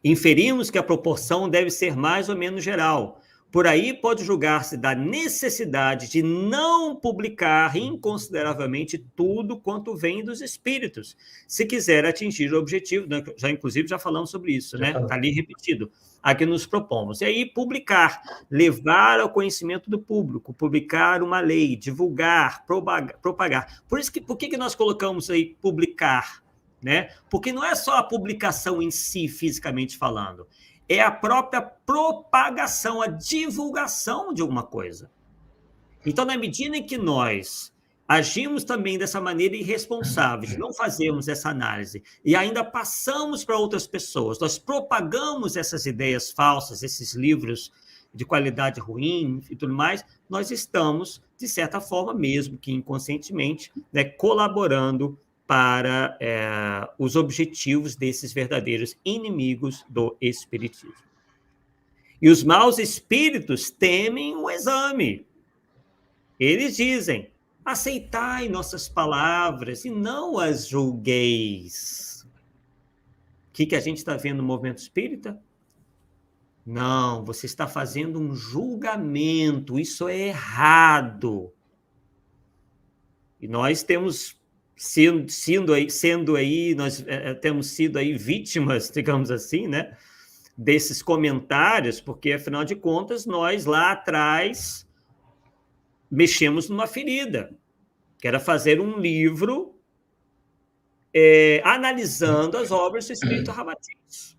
Inferimos que a proporção deve ser mais ou menos geral. Por aí pode julgar-se da necessidade de não publicar inconsideravelmente tudo quanto vem dos espíritos, se quiser atingir o objetivo, inclusive já falamos sobre isso, está ali repetido, a que nos propomos. E aí publicar, levar ao conhecimento do público, publicar uma lei, divulgar, propagar. Por que nós colocamos aí publicar? Porque não é só a publicação em si, fisicamente falando, é a própria propagação, a divulgação de alguma coisa. Então, na medida em que nós agimos também dessa maneira irresponsável, de não fazermos essa análise, e ainda passamos para outras pessoas, nós propagamos essas ideias falsas, esses livros de qualidade ruim e tudo mais, nós estamos, de certa forma, mesmo que inconscientemente, colaborando para os objetivos desses verdadeiros inimigos do espiritismo. E os maus espíritos temem o exame. Eles dizem: aceitai nossas palavras e não as julgueis. O que a gente está vendo no movimento espírita? Não, você está fazendo um julgamento, isso é errado. E nós temos nós temos sido aí vítimas, digamos assim, desses comentários, porque, afinal de contas, nós lá atrás mexemos numa ferida, que era fazer um livro analisando as obras do Espírito Ramatiz.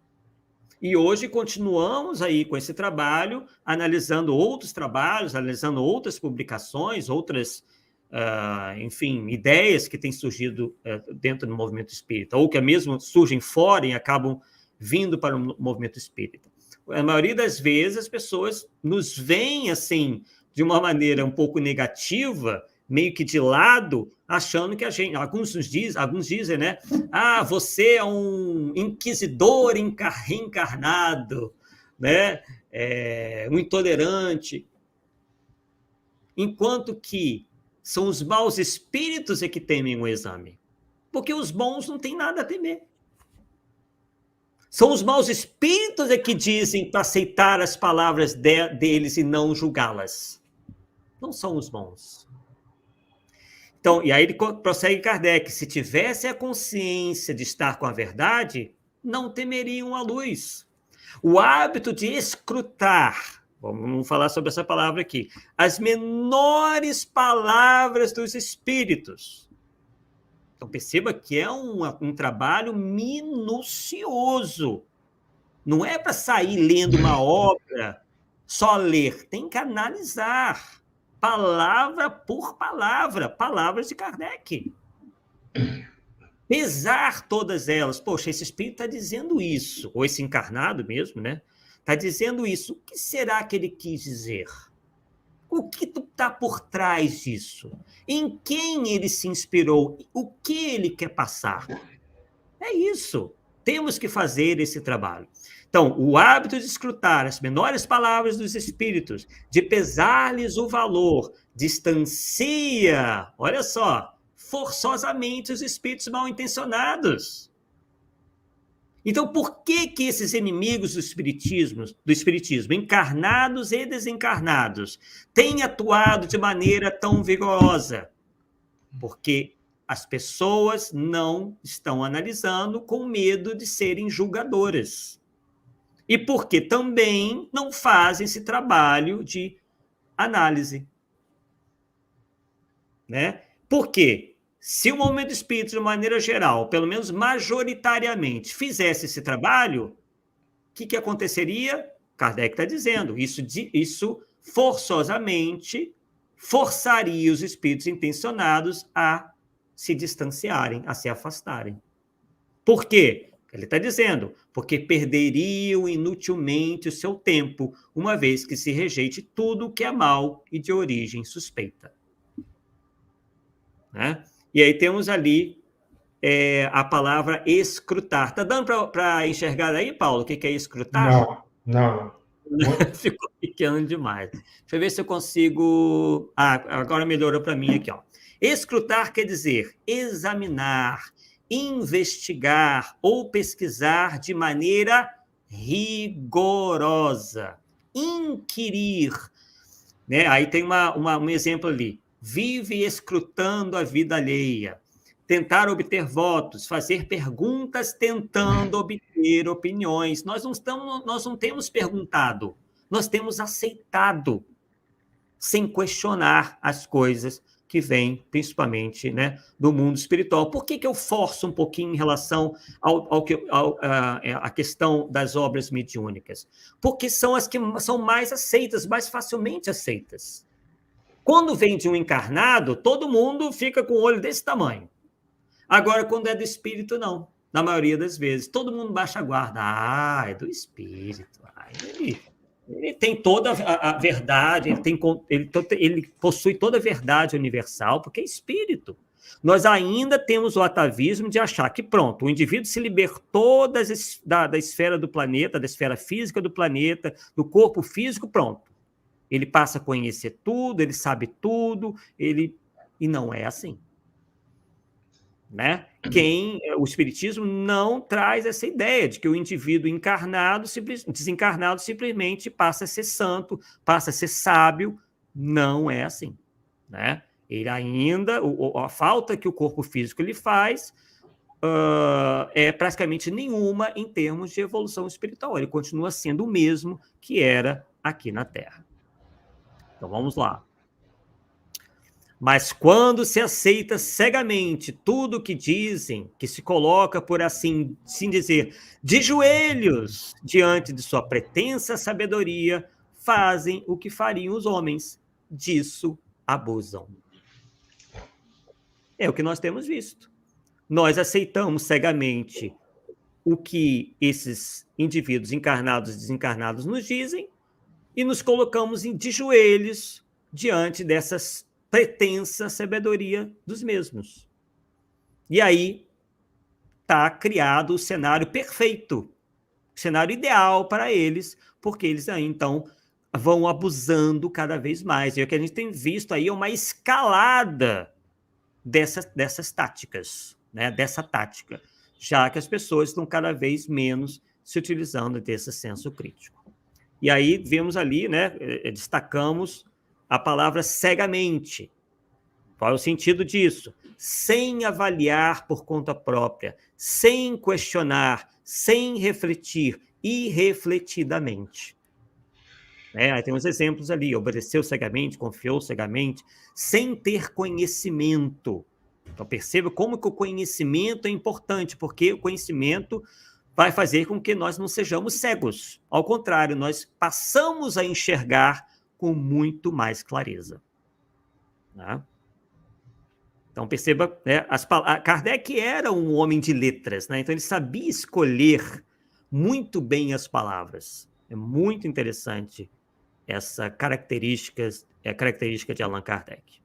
E hoje continuamos aí com esse trabalho, analisando outros trabalhos, analisando outras publicações, outras ideias que têm surgido dentro do movimento espírita, ou que mesmo surgem fora e acabam vindo para o movimento espírita. A maioria das vezes as pessoas nos veem assim, de uma maneira um pouco negativa, meio que de lado, achando que alguns dizem, você é um inquisidor reencarnado, um intolerante. Enquanto que são os maus espíritos que temem o exame. Porque os bons não têm nada a temer. São os maus espíritos que dizem para aceitar as palavras deles e não julgá-las. Não são os bons. Então, e aí ele prossegue Kardec: se tivesse a consciência de estar com a verdade, não temeriam a luz. O hábito de escrutar, vamos falar sobre essa palavra aqui, as menores palavras dos espíritos. Então, perceba que é um trabalho minucioso. Não é para sair lendo uma obra, só ler. Tem que analisar, palavra por palavra, palavras de Kardec. Pesar todas elas. Poxa, esse espírito está dizendo isso, ou esse encarnado mesmo, está dizendo isso. O que será que ele quis dizer? O que está por trás disso? Em quem ele se inspirou? O que ele quer passar? É isso. Temos que fazer esse trabalho. Então, o hábito de escrutar as menores palavras dos espíritos, de pesar-lhes o valor, distancia, olha só, forçosamente os espíritos mal intencionados. Então, por que que esses inimigos do espiritismo, encarnados e desencarnados, têm atuado de maneira tão vigorosa? Porque as pessoas não estão analisando com medo de serem julgadoras. E porque também não fazem esse trabalho de análise. Né? Por quê? Se o movimento espírita, de maneira geral, pelo menos majoritariamente, fizesse esse trabalho, o que aconteceria? Kardec está dizendo, isso forçosamente forçaria os espíritos intencionados a se distanciarem, a se afastarem. Por quê? Ele está dizendo, porque perderiam inutilmente o seu tempo, uma vez que se rejeite tudo que é mal e de origem suspeita. Né? E aí temos ali a palavra escrutar. Está dando para enxergar aí, Paulo, o que é escrutar? Não. Ficou pequeno demais. Deixa eu ver se eu consigo... agora melhorou para mim aqui. Ó. Escrutar quer dizer examinar, investigar ou pesquisar de maneira rigorosa. Inquirir. Né? Aí tem um exemplo ali. Vive escrutando a vida alheia. Tentar obter votos, fazer perguntas tentando obter opiniões. Nós não temos perguntado, nós temos aceitado, sem questionar as coisas que vêm, principalmente, né, do mundo espiritual. Por que eu forço um pouquinho em relação à questão das obras mediúnicas? Porque são as que são mais aceitas, mais facilmente aceitas. Quando vem de um encarnado, todo mundo fica com o olho desse tamanho. Agora, quando é do espírito, não. Na maioria das vezes. Todo mundo baixa a guarda. É do espírito. Ele tem toda a verdade, ele possui toda a verdade universal, porque é espírito. Nós ainda temos o atavismo de achar que, pronto, o indivíduo se libertou da esfera do planeta, da esfera física do planeta, do corpo físico, pronto. Ele passa a conhecer tudo, ele sabe tudo, e não é assim. Né? O espiritismo não traz essa ideia de que o indivíduo desencarnado simplesmente passa a ser santo, passa a ser sábio. Não é assim. Né? Ele ainda, a falta que o corpo físico lhe faz é praticamente nenhuma em termos de evolução espiritual. Ele continua sendo o mesmo que era aqui na Terra. Então vamos lá. Mas quando se aceita cegamente tudo o que dizem, que se coloca, por assim dizer, de joelhos diante de sua pretensa sabedoria, fazem o que fariam os homens. Disso abusam. É o que nós temos visto. Nós aceitamos cegamente o que esses indivíduos encarnados e desencarnados nos dizem e nos colocamos de joelhos diante dessas pretensa sabedoria dos mesmos. E aí está criado o cenário perfeito, o cenário ideal para eles, porque eles aí, então, vão abusando cada vez mais. E o que a gente tem visto aí é uma escalada dessas táticas, né? Dessa tática, já que as pessoas estão cada vez menos se utilizando desse senso crítico. E aí vemos ali, né, destacamos a palavra cegamente. Qual é o sentido disso? Sem avaliar por conta própria, sem questionar, sem refletir, irrefletidamente. Aí tem uns exemplos ali, obedeceu cegamente, confiou cegamente, sem ter conhecimento. Então perceba como que o conhecimento é importante, porque o conhecimento vai fazer com que nós não sejamos cegos. Ao contrário, nós passamos a enxergar com muito mais clareza. Né? Então, perceba, né, Kardec era um homem de letras, né? Então ele sabia escolher muito bem as palavras. É muito interessante essa característica de Allan Kardec.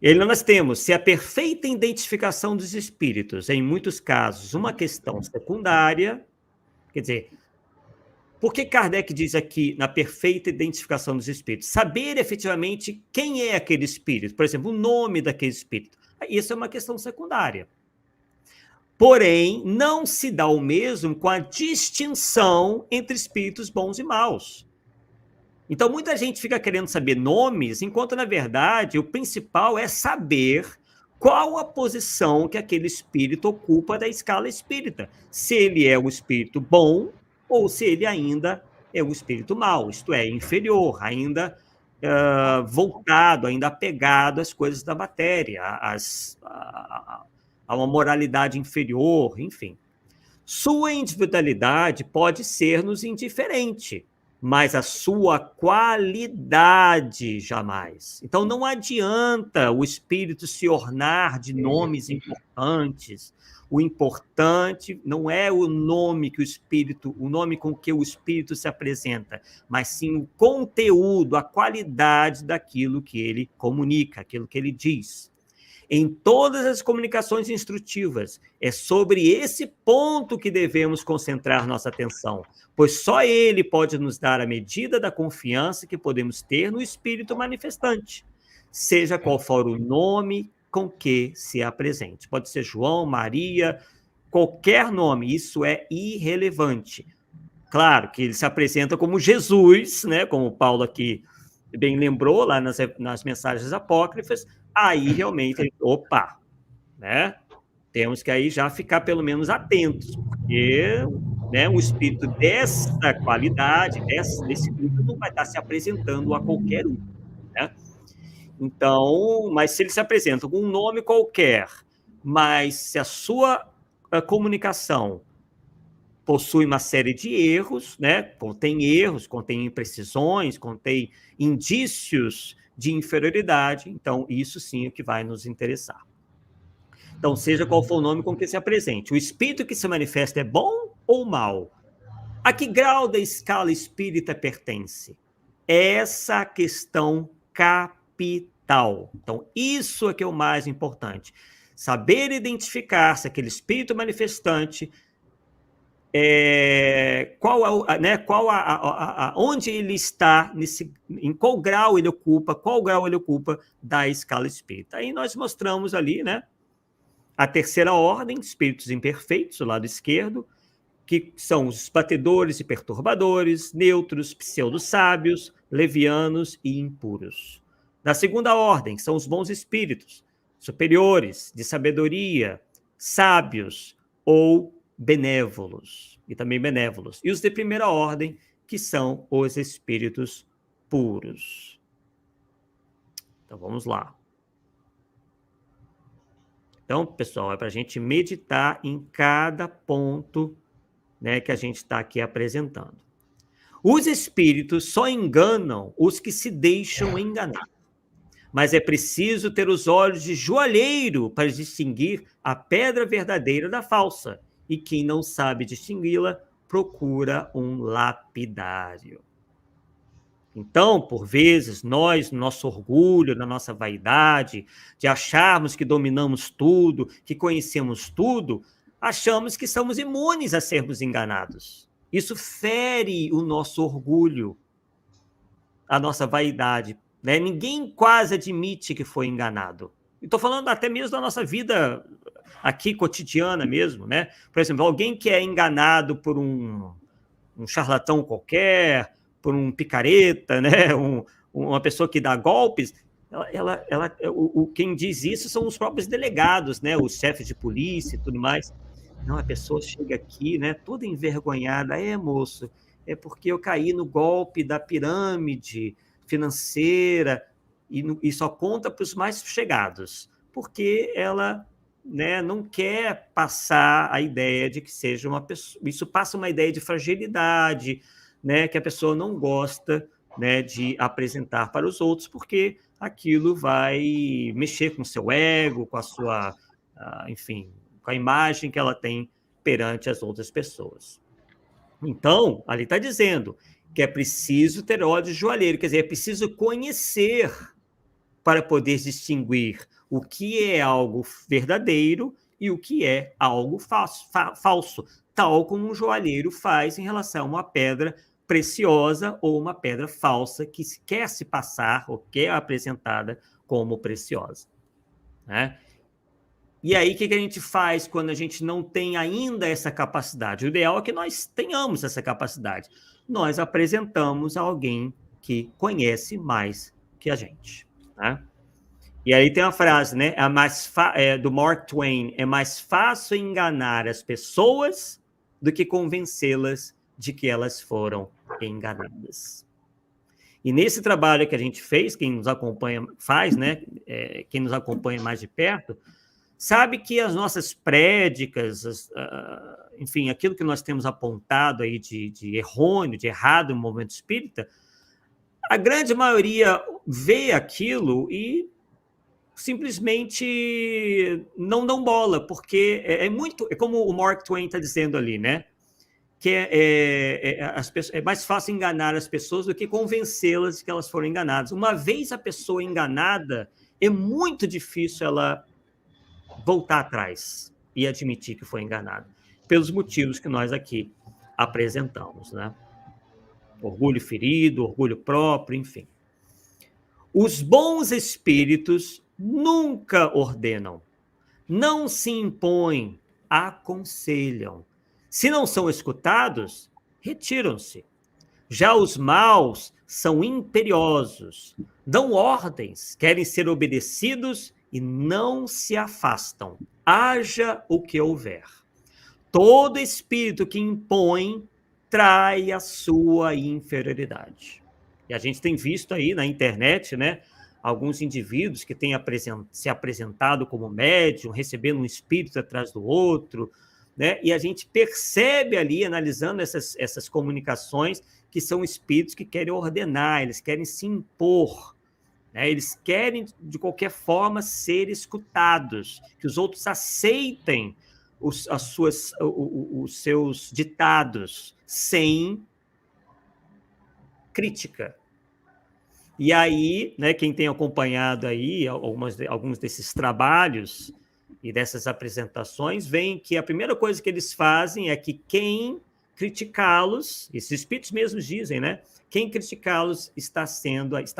E aí nós temos, se a perfeita identificação dos espíritos, em muitos casos, uma questão secundária, quer dizer, por que Kardec diz aqui na perfeita identificação dos espíritos? Saber efetivamente quem é aquele espírito, por exemplo, o nome daquele espírito. Isso é uma questão secundária. Porém, não se dá o mesmo com a distinção entre espíritos bons e maus. Então, muita gente fica querendo saber nomes, enquanto, na verdade, o principal é saber qual a posição que aquele espírito ocupa da escala espírita. Se ele é o espírito bom ou se ele ainda é o espírito mau, isto é, inferior, ainda voltado, ainda apegado às coisas da matéria, a uma moralidade inferior, enfim. Sua individualidade pode ser-nos indiferente, mas a sua qualidade jamais. Então não adianta o espírito se ornar de nomes importantes. O importante não é o nome que o nome com que o espírito se apresenta, mas sim o conteúdo, a qualidade daquilo que ele comunica, aquilo que ele diz. Em todas as comunicações instrutivas, é sobre esse ponto que devemos concentrar nossa atenção, pois só ele pode nos dar a medida da confiança que podemos ter no espírito manifestante, seja qual for o nome com que se apresente. Pode ser João, Maria, qualquer nome, isso é irrelevante. Claro que ele se apresenta como Jesus, né, como Paulo aqui bem lembrou lá nas mensagens apócrifas, aí realmente, opa, né? Temos que aí já ficar pelo menos atentos, porque, né, um espírito dessa qualidade, desse nível, não vai estar se apresentando a qualquer um, né? Então, mas se ele se apresenta com um nome qualquer, mas se a sua comunicação possui uma série de erros, né? Contém imprecisões, contém indícios de inferioridade, então isso sim é que vai nos interessar. Então, seja qual for o nome com que se apresente, o espírito que se manifesta é bom ou mal? A que grau da escala espírita pertence? Essa questão capital. Então, isso é que é o mais importante. Saber identificar se aquele espírito manifestante onde ele está, em qual grau ele ocupa da escala espírita. Aí nós mostramos ali, né, a terceira ordem, espíritos imperfeitos, o lado esquerdo, que são os batedores e perturbadores, neutros, pseudo-sábios, levianos e impuros. Na segunda ordem, são os bons espíritos, superiores, de sabedoria, sábios ou benévolos, e também benévolos. E os de primeira ordem, que são os espíritos puros. Então, vamos lá. Então, pessoal, é para a gente meditar em cada ponto, né, que a gente está aqui apresentando. Os espíritos só enganam os que se deixam enganar. Mas é preciso ter os olhos de joalheiro para distinguir a pedra verdadeira da falsa. E quem não sabe distingui-la, procura um lapidário. Então, por vezes, nós, no nosso orgulho, na nossa vaidade, de acharmos que dominamos tudo, que conhecemos tudo, achamos que somos imunes a sermos enganados. Isso fere o nosso orgulho, a nossa vaidade, né? Ninguém quase admite que foi enganado. Estou falando até mesmo da nossa vida aqui cotidiana mesmo, né? Por exemplo, alguém que é enganado por um charlatão qualquer, por um picareta, né? Uma pessoa que dá golpes, quem diz isso são os próprios delegados, né? Os chefes de polícia e tudo mais. Não, a pessoa chega aqui, né? Toda envergonhada, moço, é porque eu caí no golpe da pirâmide financeira, e só conta para os mais chegados, porque ela, né, não quer passar a ideia de que seja uma pessoa. Isso passa uma ideia de fragilidade, né, que a pessoa não gosta, né, de apresentar para os outros, porque aquilo vai mexer com o seu ego, com a sua, enfim, com a imagem que ela tem perante as outras pessoas. Então, ali está dizendo que é preciso ter olhos de joalheiro, quer dizer, é preciso conhecer para poder distinguir o que é algo verdadeiro e o que é algo falso, tal como um joalheiro faz em relação a uma pedra preciosa ou uma pedra falsa que quer se passar ou quer apresentada como preciosa, né? E aí, o que a gente faz quando a gente não tem ainda essa capacidade? O ideal é que nós tenhamos essa capacidade. Nós apresentamos a alguém que conhece mais que a gente. Né? E aí tem uma frase, né? Do Mark Twain: é mais fácil enganar as pessoas do que convencê-las de que elas foram enganadas. E nesse trabalho que a gente fez, quem nos acompanha faz, né? Quem nos acompanha mais de perto, sabe que as nossas prédicas, enfim, aquilo que nós temos apontado aí de errôneo, de errado no movimento espírita, a grande maioria vê aquilo e simplesmente não dão bola, porque é como o Mark Twain está dizendo ali, né? Que é mais fácil enganar as pessoas do que convencê-las de que elas foram enganadas. Uma vez a pessoa enganada, é muito difícil ela voltar atrás e admitir que foi enganada, pelos motivos que nós aqui apresentamos, né? Orgulho ferido, orgulho próprio, enfim. Os bons espíritos nunca ordenam, não se impõem, aconselham. Se não são escutados, retiram-se. Já os maus são imperiosos, dão ordens, querem ser obedecidos e não se afastam, haja o que houver. Todo espírito que impõe trai a sua inferioridade. E a gente tem visto aí na internet, né, alguns indivíduos que têm se apresentado como médium, recebendo um espírito atrás do outro, né, e a gente percebe ali, analisando essas comunicações, que são espíritos que querem ordenar, eles querem se impor, né, eles querem, de qualquer forma, ser escutados, que os outros aceitem os seus ditados sem crítica. E aí, né, quem tem acompanhado aí alguns desses trabalhos e dessas apresentações, vem que a primeira coisa que eles fazem é que quem criticá-los, esses espíritos mesmos dizem, né? Quem criticá-los está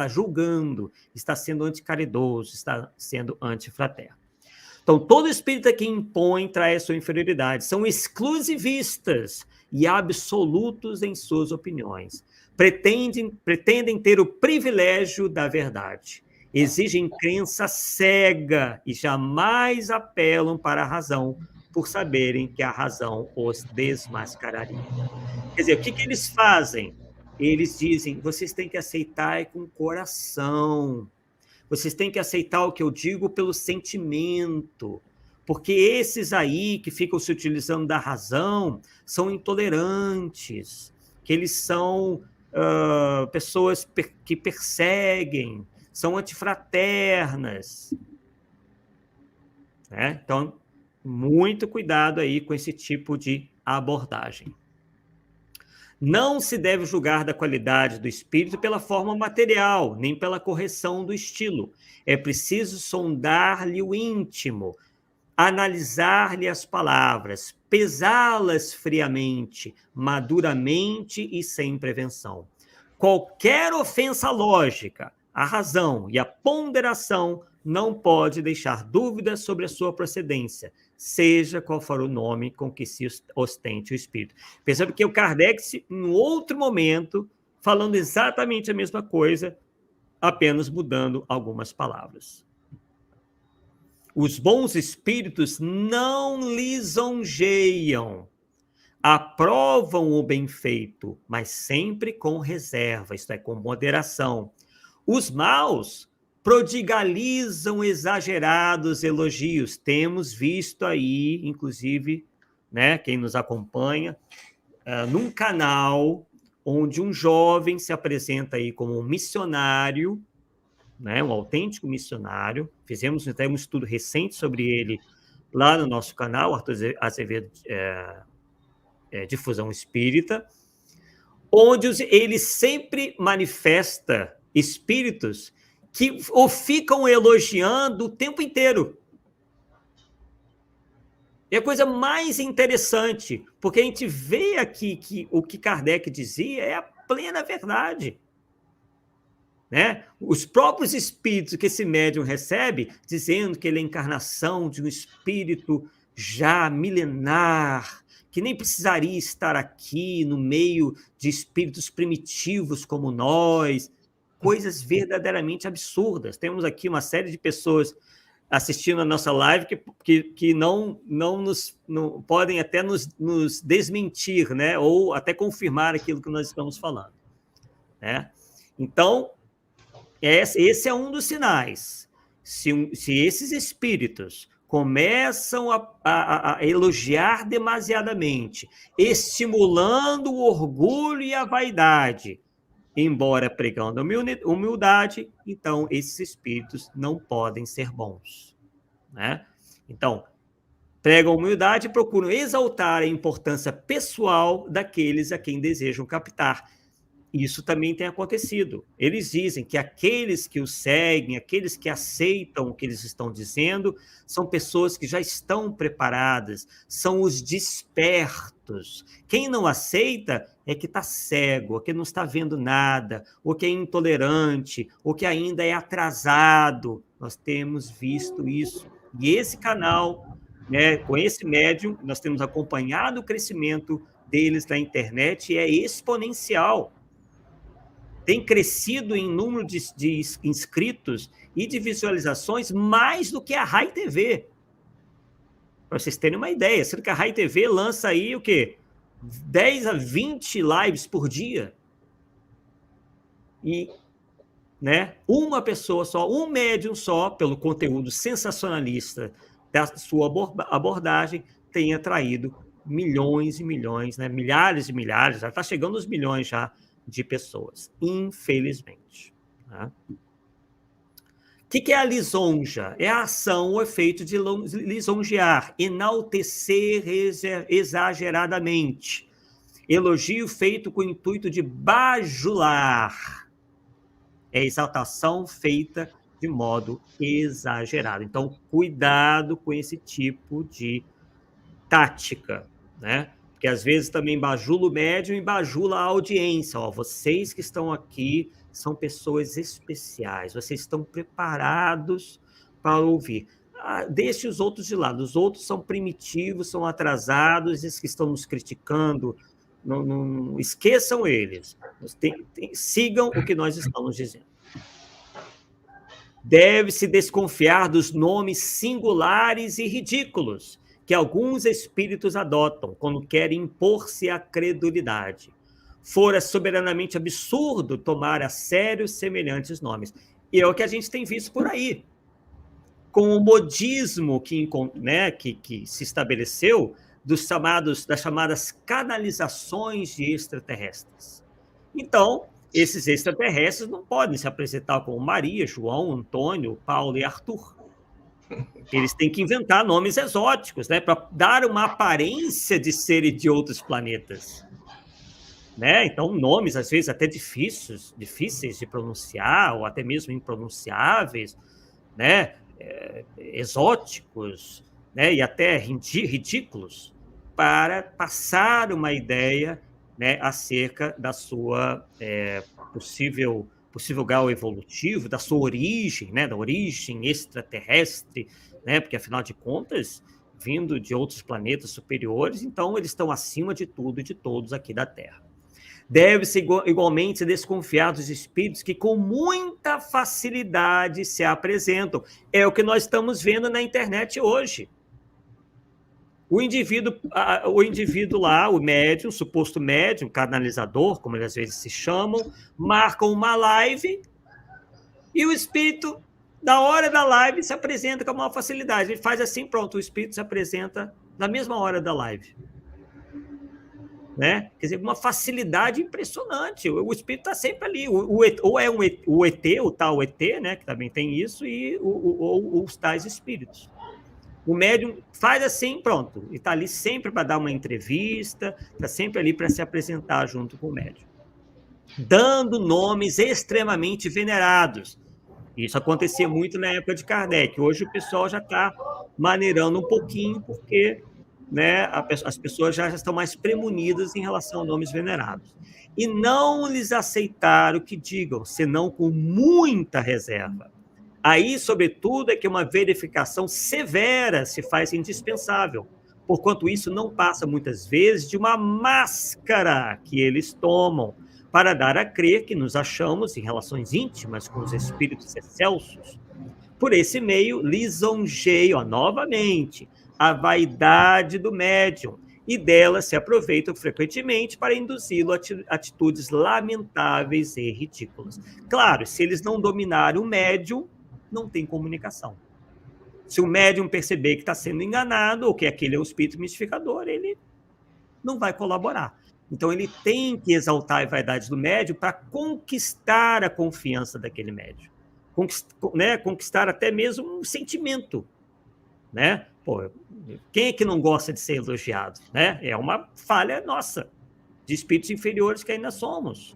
julgando, está sendo anticaridoso, está sendo antifraterno. Então, todo espírita que impõe trai a sua inferioridade. São exclusivistas e absolutos em suas opiniões. Pretendem ter o privilégio da verdade. Exigem crença cega e jamais apelam para a razão, por saberem que a razão os desmascararia. Quer dizer, o que eles fazem? Eles dizem, vocês têm que aceitar com o coração. Vocês têm que aceitar o que eu digo pelo sentimento, porque esses aí que ficam se utilizando da razão são intolerantes, que eles são pessoas que perseguem, são antifraternas. Né? Então, muito cuidado aí com esse tipo de abordagem. Não se deve julgar da qualidade do espírito pela forma material, nem pela correção do estilo. É preciso sondar-lhe o íntimo, analisar-lhe as palavras, pesá-las friamente, maduramente e sem prevenção. Qualquer ofensa lógica, a razão e a ponderação não pode deixar dúvidas sobre a sua procedência, seja qual for o nome com que se ostente o espírito. Percebe que o Kardec, em outro momento, falando exatamente a mesma coisa, apenas mudando algumas palavras. Os bons espíritos não lisonjeiam, aprovam o bem feito, mas sempre com reserva, isto é, com moderação. Os maus prodigalizam exagerados elogios. Temos visto aí, inclusive, né, quem nos acompanha, num canal onde um jovem se apresenta aí como um missionário, né, um autêntico missionário. Fizemos até um estudo recente sobre ele lá no nosso canal, Arthur Azevedo Difusão Espírita, onde ele sempre manifesta espíritos que o ficam elogiando o tempo inteiro. É a coisa mais interessante, porque a gente vê aqui que o que Kardec dizia é a plena verdade. né? Os próprios espíritos que esse médium recebe, dizendo que ele é a encarnação de um espírito já milenar, que nem precisaria estar aqui no meio de espíritos primitivos como nós, coisas verdadeiramente absurdas. Temos aqui uma série de pessoas assistindo a nossa live que não podem até nos desmentir, né? Ou até confirmar aquilo que nós estamos falando, né? Então, esse é um dos sinais. Se esses espíritos começam a elogiar demasiadamente, estimulando o orgulho e a vaidade, embora pregando humildade, então esses espíritos não podem ser bons, né? Então, pregam humildade e procuram exaltar a importância pessoal daqueles a quem desejam captar. Isso também tem acontecido. Eles dizem que aqueles que os seguem, aqueles que aceitam o que eles estão dizendo, são pessoas que já estão preparadas, são os despertos. Quem não aceita é que está cego, ou que não está vendo nada, ou que é intolerante, ou que ainda é atrasado. Nós temos visto isso. E esse canal, né, com esse médium, nós temos acompanhado o crescimento deles na internet e é exponencial. Tem crescido em número de inscritos e de visualizações mais do que a Rai TV. Para vocês terem uma ideia, sendo que a Rai TV lança aí o quê? 10 a 20 lives por dia. E, né, uma pessoa só, um médium só, pelo conteúdo sensacionalista da sua abordagem, tem atraído milhões e milhões, né, milhares e milhares, já está chegando aos milhões já, de pessoas, infelizmente. Né? O que é a lisonja? É a ação, o efeito de lisonjear, enaltecer exageradamente. Elogio feito com o intuito de bajular. É exaltação feita de modo exagerado. Então, cuidado com esse tipo de tática, né? Porque às vezes também bajula o médium e bajula a audiência. Ó, vocês que estão aqui são pessoas especiais, vocês estão preparados para ouvir. Deixe os outros de lado, os outros são primitivos, são atrasados, esses que estão nos criticando, não esqueçam eles. Sigam o que nós estamos dizendo. Deve-se desconfiar dos nomes singulares e ridículos que alguns espíritos adotam quando querem impor-se à credulidade. Fora soberanamente absurdo tomar a sério semelhantes nomes. E é o que a gente tem visto por aí. Com o modismo que se estabeleceu das chamadas canalizações de extraterrestres. Então, esses extraterrestres não podem se apresentar como Maria, João, Antônio, Paulo e Arthur. Eles têm que inventar nomes exóticos, né, para dar uma aparência de serem de outros planetas. Né? Então, nomes, às vezes, até difíceis de pronunciar, ou até mesmo impronunciáveis, né? Exóticos, né? E até ridículos, para passar uma ideia, né, acerca da sua possível grau evolutivo, da sua origem, né, da origem extraterrestre, né, porque, afinal de contas, vindo de outros planetas superiores, então eles estão acima de tudo e de todos aqui da Terra. Deve-se igualmente desconfiar dos espíritos que com muita facilidade se apresentam. É o que nós estamos vendo na internet hoje. O indivíduo lá, o médium, o suposto médium, canalizador, como eles às vezes se chamam, marcam uma live e o espírito, na hora da live, se apresenta com uma facilidade. Ele faz assim, pronto, o espírito se apresenta na mesma hora da live. Né? Quer dizer, uma facilidade impressionante. O espírito está sempre ali. Ou é o ET, o tal ET, né? Que também tem isso, e os tais espíritos. O médium faz assim, pronto, e está ali sempre para dar uma entrevista, está sempre ali para se apresentar junto com o médium, dando nomes extremamente venerados. Isso acontecia muito na época de Kardec. Hoje o pessoal já está maneirando um pouquinho, porque né, as pessoas já estão mais premonidas em relação a nomes venerados. E não lhes aceitar o que digam, senão com muita reserva. Aí, sobretudo, é que uma verificação severa se faz indispensável, porquanto isso não passa muitas vezes de uma máscara que eles tomam para dar a crer que nos achamos em relações íntimas com os espíritos excelsos. Por esse meio, lisonjeiam novamente a vaidade do médium e dela se aproveitam frequentemente para induzi-lo a atitudes lamentáveis e ridículas. Claro, se eles não dominarem o médium, não tem comunicação. Se o médium perceber que está sendo enganado ou que aquele é um espírito mistificador, ele não vai colaborar. Então, ele tem que exaltar a vaidade do médium para conquistar a confiança daquele médium. Conquistar até mesmo um sentimento. Né? Pô, quem é que não gosta de ser elogiado? Né? É uma falha nossa, de espíritos inferiores que ainda somos.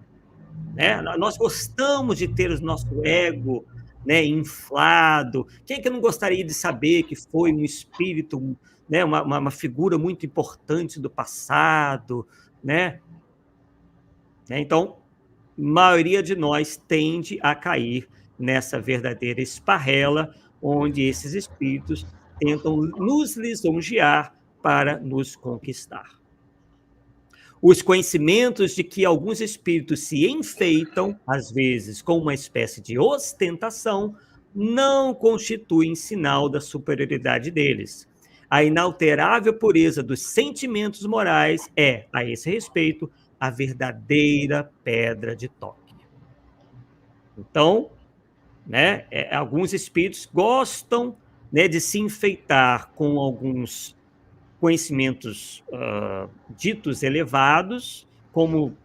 Né? Nós gostamos de ter o nosso ego, né, inflado. Quem é que não gostaria de saber que foi um espírito, né, uma figura muito importante do passado? Né? Então, a maioria de nós tende a cair nessa verdadeira esparrela, onde esses espíritos tentam nos lisonjear para nos conquistar. Os conhecimentos de que alguns espíritos se enfeitam, às vezes com uma espécie de ostentação, não constituem sinal da superioridade deles. A inalterável pureza dos sentimentos morais é, a esse respeito, a verdadeira pedra de toque. Então, né, alguns espíritos gostam, né, de se enfeitar com alguns conhecimentos ditos elevados, como,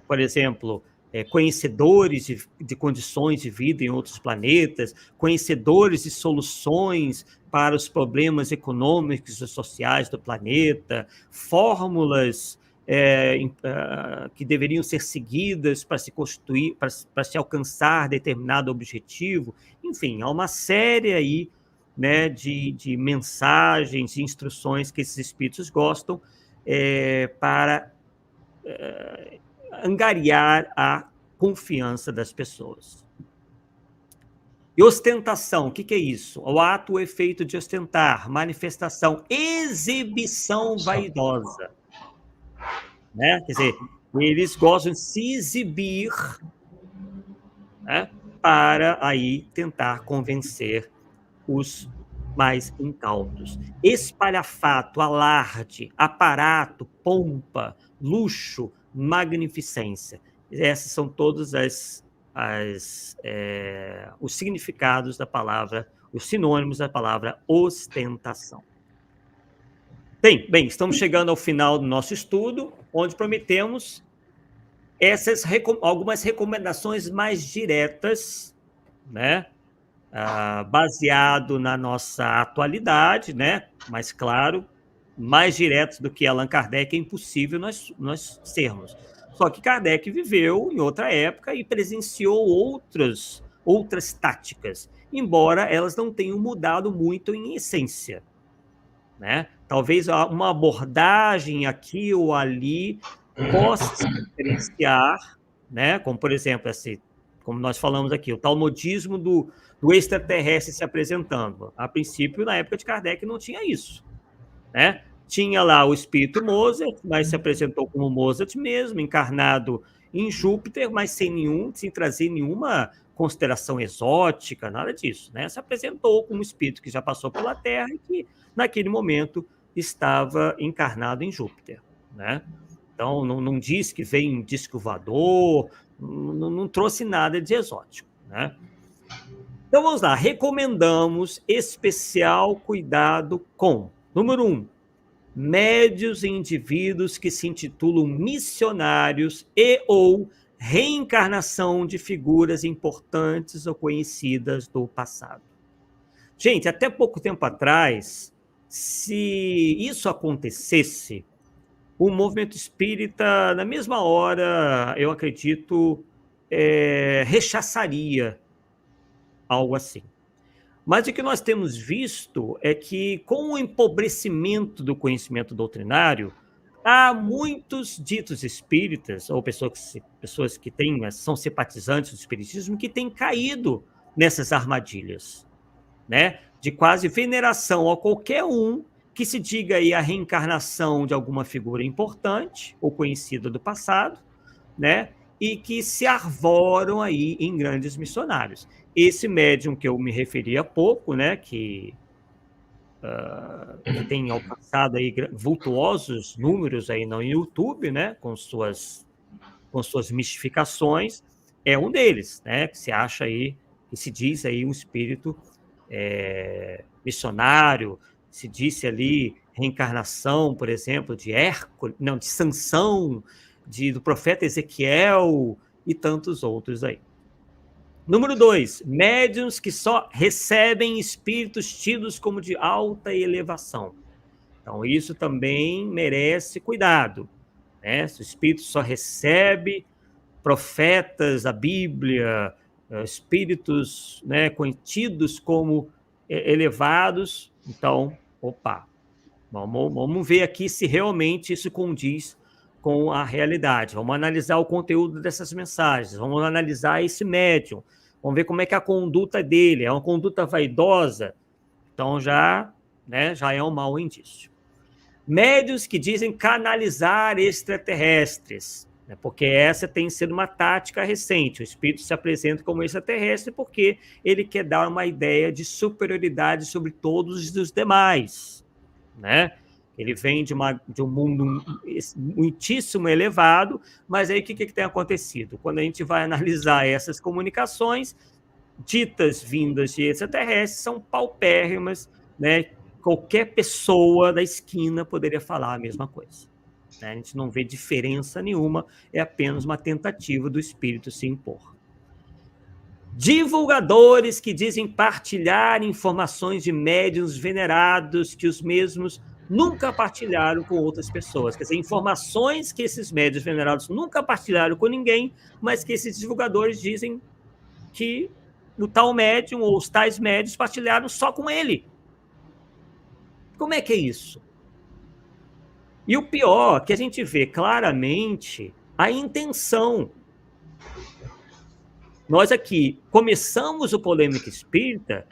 por exemplo, conhecedores de condições de vida em outros planetas, conhecedores de soluções para os problemas econômicos e sociais do planeta, fórmulas que deveriam ser seguidas para se constituir, para se alcançar determinado objetivo. Enfim, há uma série aí, né, de mensagens, de instruções que esses espíritos gostam para angariar a confiança das pessoas. E ostentação, o que é isso? O ato, o efeito de ostentar, manifestação, exibição vaidosa. Né? Quer dizer, eles gostam de se exibir, né, para aí tentar convencer os mais incautos. Espalhafato, alarde, aparato, pompa, luxo, magnificência. Esses são todos os significados da palavra, os sinônimos da palavra ostentação. Bem, estamos chegando ao final do nosso estudo, onde prometemos algumas recomendações mais diretas, né? Baseado na nossa atualidade, né? Mas, claro, mais diretos do que Allan Kardec é impossível nós sermos. Só que Kardec viveu em outra época e presenciou outras táticas, embora elas não tenham mudado muito em essência. Né? Talvez uma abordagem aqui ou ali possa se diferenciar, né? Como, por exemplo, como nós falamos aqui, o talmudismo do extraterrestre se apresentando. A princípio, na época de Kardec, não tinha isso. Né? Tinha lá o espírito Mozart, mas se apresentou como Mozart mesmo, encarnado em Júpiter, mas sem trazer nenhuma consideração exótica, nada disso. Né? Se apresentou como um espírito que já passou pela Terra e que, naquele momento, estava encarnado em Júpiter. Né? Então, não diz que vem um disco voador, não trouxe nada de exótico. Né? Então, vamos lá. Recomendamos especial cuidado com, número 1, médios e indivíduos que se intitulam missionários e ou reencarnação de figuras importantes ou conhecidas do passado. Gente, até pouco tempo atrás, se isso acontecesse, o movimento espírita, na mesma hora, eu acredito, rechaçaria algo assim. Mas o que nós temos visto é que, com o empobrecimento do conhecimento doutrinário, há muitos ditos espíritas, ou pessoas que são simpatizantes do espiritismo, que têm caído nessas armadilhas, né? De quase veneração a qualquer um que se diga aí a reencarnação de alguma figura importante ou conhecida do passado, né? E que se arvoram aí em grandes missionários. Esse médium que eu me referi há pouco, né? Que tem alcançado aí vultuosos números aí no YouTube, né? Com suas mistificações, é um deles, né? Que se acha aí, que se diz aí um espírito missionário, se disse ali reencarnação, por exemplo, de Hércules, não, de Sansão, do profeta Ezequiel e tantos outros aí. Número 2, médiuns que só recebem espíritos tidos como de alta elevação. Então, isso também merece cuidado, né? Se o espírito só recebe profetas da Bíblia, espíritos, né, conhecidos como elevados, então, vamos ver aqui se realmente isso condiz com a realidade. Vamos analisar o conteúdo dessas mensagens, vamos analisar esse médium, vamos ver como é que é a conduta dele. É uma conduta vaidosa? Então já é um mau indício. Médiuns que dizem canalizar extraterrestres, né, porque essa tem sido uma tática recente. O espírito se apresenta como extraterrestre porque ele quer dar uma ideia de superioridade sobre todos os demais, né? Ele vem de um mundo muitíssimo elevado, mas aí o que tem acontecido? Quando a gente vai analisar essas comunicações, ditas vindas de extraterrestres, são paupérrimas, né? Qualquer pessoa da esquina poderia falar a mesma coisa, né? A gente não vê diferença nenhuma, é apenas uma tentativa do espírito se impor. Divulgadores que dizem partilhar informações de médiuns venerados que os mesmos nunca partilharam com outras pessoas. Quer dizer, informações que esses médiuns venerados nunca partilharam com ninguém, mas que esses divulgadores dizem que o tal médium ou os tais médiuns partilharam só com ele. Como é que é isso? E o pior, que a gente vê claramente a intenção. Nós aqui começamos o Polêmica Espírita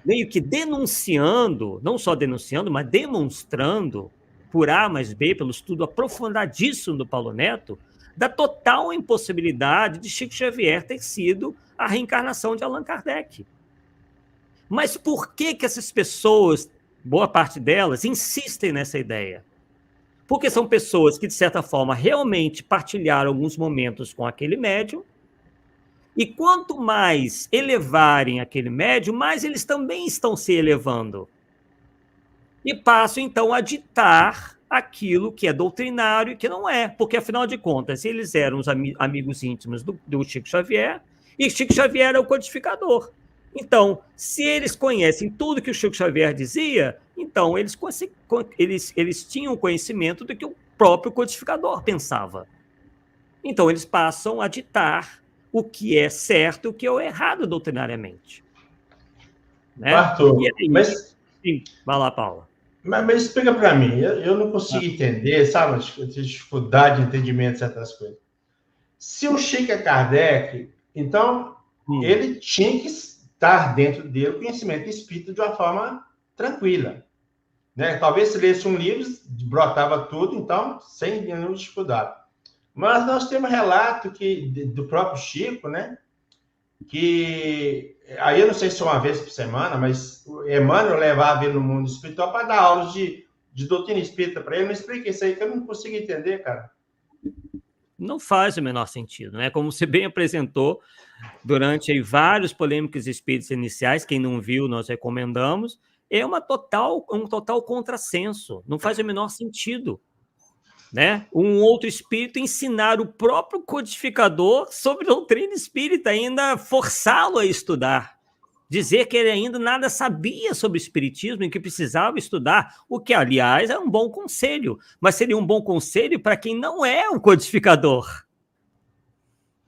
meio que denunciando, não só denunciando, mas demonstrando, por A mais B, pelo estudo aprofundadíssimo do Paulo Neto, da total impossibilidade de Chico Xavier ter sido a reencarnação de Allan Kardec. Mas por que essas pessoas, boa parte delas, insistem nessa ideia? Porque são pessoas que, de certa forma, realmente partilharam alguns momentos com aquele médium, e quanto mais elevarem aquele médium, mais eles também estão se elevando. E passam, então, a ditar aquilo que é doutrinário e que não é. Porque, afinal de contas, eles eram os amigos íntimos do Chico Xavier, e Chico Xavier era o codificador. Então, se eles conhecem tudo que o Chico Xavier dizia, então eles tinham conhecimento do que o próprio codificador pensava. Então, eles passam a ditar o que é certo e o que é errado doutrinariamente. Né? Arthur, mas... Sim, vai lá, Paula. Mas explica para mim, eu não consigo entender, sabe, a dificuldade de entendimento de certas coisas. Se o Chico é Kardec, então ele tinha que estar dentro dele o conhecimento espírita de uma forma tranquila. Né? Talvez se lesse um livro, brotava tudo, então, sem nenhuma dificuldade. Mas nós temos relato do próprio Chico, né? Que aí eu não sei se é uma vez por semana, mas o Emmanuel levava ele no mundo espiritual para dar aulas de doutrina espírita para ele. Não explica isso aí que eu não consigo entender, cara. Não faz o menor sentido, né? Como você bem apresentou durante aí vários polêmicos espíritas iniciais, quem não viu, nós recomendamos, é um total contrassenso, não faz o menor sentido. Né? Um outro espírito ensinar o próprio codificador sobre doutrina espírita, ainda forçá-lo a estudar, dizer que ele ainda nada sabia sobre o espiritismo e que precisava estudar, o que, aliás, é um bom conselho, mas seria um bom conselho para quem não é um codificador,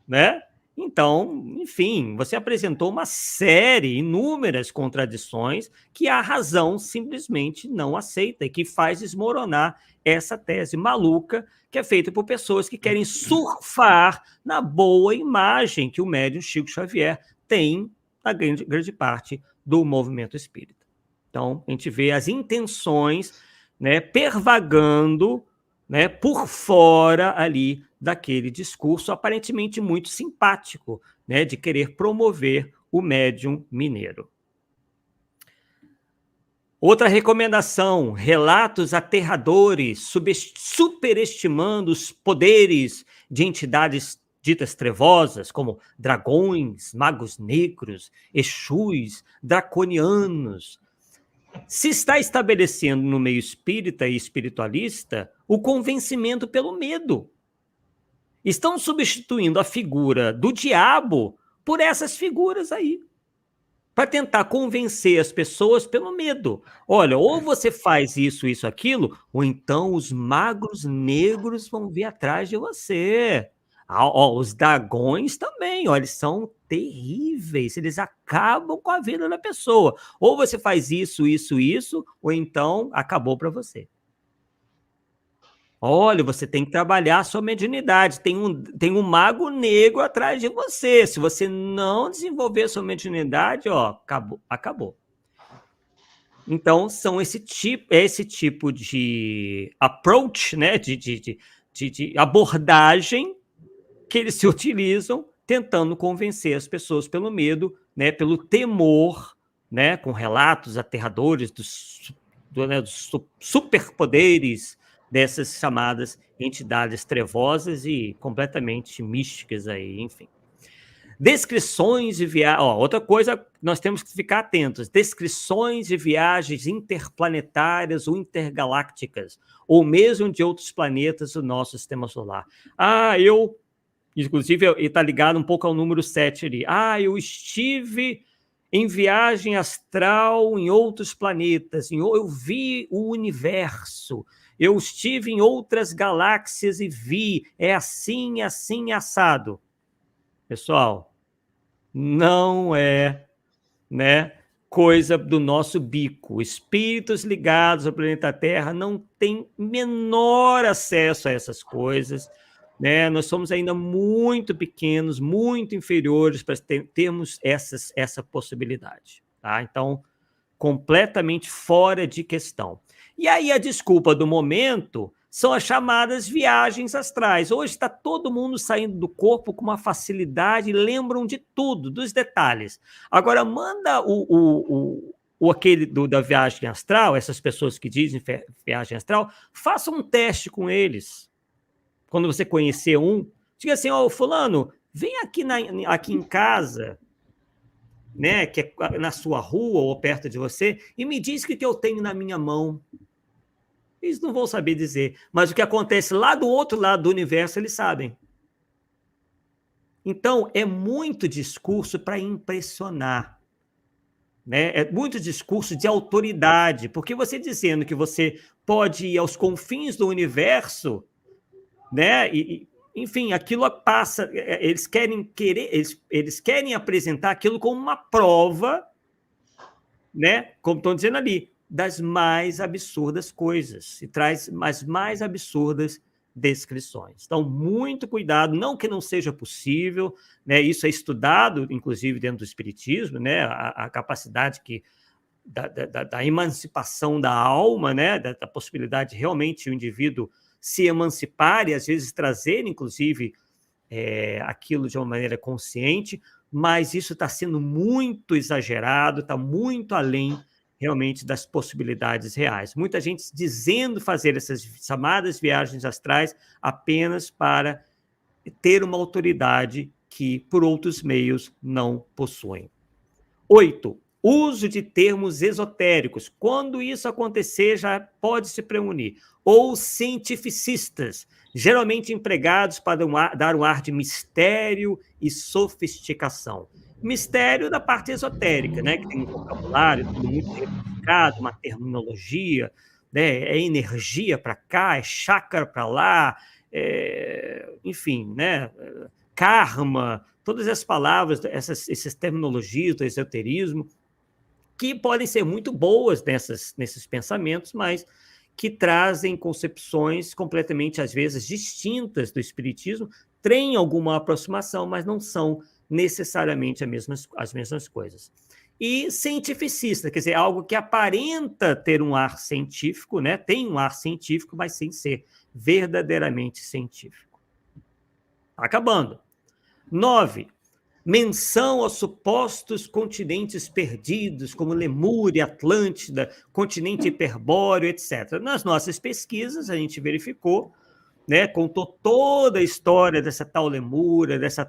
né? Então, enfim, você apresentou uma série, inúmeras contradições que a razão simplesmente não aceita e que faz desmoronar essa tese maluca que é feita por pessoas que querem surfar na boa imagem que o médium Chico Xavier tem na grande parte do movimento espírita. Então, a gente vê as intenções, né, pervagando, né, por fora ali daquele discurso aparentemente muito simpático, né, de querer promover o médium mineiro. Outra recomendação: relatos aterradores, superestimando os poderes de entidades ditas trevosas, como dragões, magos negros, exus, draconianos. Se está estabelecendo no meio espírita e espiritualista o convencimento pelo medo. Estão substituindo a figura do diabo por essas figuras aí, para tentar convencer as pessoas pelo medo. Olha, ou você faz isso, isso, aquilo, ou então os magos negros vão vir atrás de você. Os dragões também, ó, eles são terríveis, eles acabam com a vida da pessoa. Ou você faz isso, isso, isso, ou então acabou para você. Olha, você tem que trabalhar a sua mediunidade. Tem um mago negro atrás de você. Se você não desenvolver a sua mediunidade, ó, acabou. Então, são esse tipo de approach, né, de abordagem que eles se utilizam tentando convencer as pessoas pelo medo, né, pelo temor, né, com relatos aterradores dos superpoderes dessas chamadas entidades trevosas e completamente místicas aí, enfim. Descrições de viagens... outra coisa, nós temos que ficar atentos. Descrições de viagens interplanetárias ou intergalácticas, ou mesmo de outros planetas do nosso sistema solar. Inclusive, está ligado um pouco ao número 7 ali. Eu estive em viagem astral em outros planetas, eu vi o universo, eu estive em outras galáxias e vi, é assim, assim, assado. Pessoal, não é, né, coisa do nosso bico. Espíritos ligados ao planeta Terra não têm menor acesso a essas coisas, né? Nós somos ainda muito pequenos, muito inferiores para termos essa possibilidade. Tá? Então, completamente fora de questão. E aí a desculpa do momento são as chamadas viagens astrais. Hoje está todo mundo saindo do corpo com uma facilidade, lembram de tudo, dos detalhes. Agora, manda aquele da viagem astral, essas pessoas que dizem viagem astral, faça um teste com eles. Quando você conhecer um, diga assim, fulano, vem aqui em casa, né, que é na sua rua ou perto de você, e me diz o que eu tenho na minha mão. Eles não vão saber dizer, mas o que acontece lá do outro lado do universo, eles sabem. Então, é muito discurso para impressionar. Né? É muito discurso de autoridade, porque você dizendo que você pode ir aos confins do universo, né? Enfim, aquilo passa. Eles querem apresentar aquilo como uma prova, né? Como estão dizendo ali, das mais absurdas coisas, e traz as mais absurdas descrições. Então, muito cuidado, não que não seja possível, né? Isso é estudado, inclusive, dentro do espiritismo, né? A capacidade da emancipação da alma, né? Da possibilidade de realmente o indivíduo se emancipar e, às vezes, trazer, inclusive, aquilo de uma maneira consciente, mas isso está sendo muito exagerado, está muito além realmente das possibilidades reais. Muita gente dizendo fazer essas chamadas viagens astrais apenas para ter uma autoridade que, por outros meios, não possuem. 8. Uso de termos esotéricos. Quando isso acontecer, já pode se premunir. Ou cientificistas, geralmente empregados para dar um ar de mistério e sofisticação. Mistério da parte esotérica, né? Que tem um vocabulário tudo muito rebuscado, uma terminologia, né? É energia para cá, é chakra para lá, enfim, né? Karma, todas as palavras, essas terminologias do esoterismo, que podem ser muito boas nesses pensamentos, mas que trazem concepções completamente, às vezes, distintas do espiritismo, têm alguma aproximação, mas não são necessariamente as mesmas coisas. E cientificista, quer dizer, algo que aparenta ter um ar científico, né? Tem um ar científico, mas sem ser verdadeiramente científico. Tá acabando. 9. Menção aos supostos continentes perdidos, como Lemúria, Atlântida, continente hiperbóreo, etc. Nas nossas pesquisas, a gente verificou, né, contou toda a história dessa tal Lemúria, dessa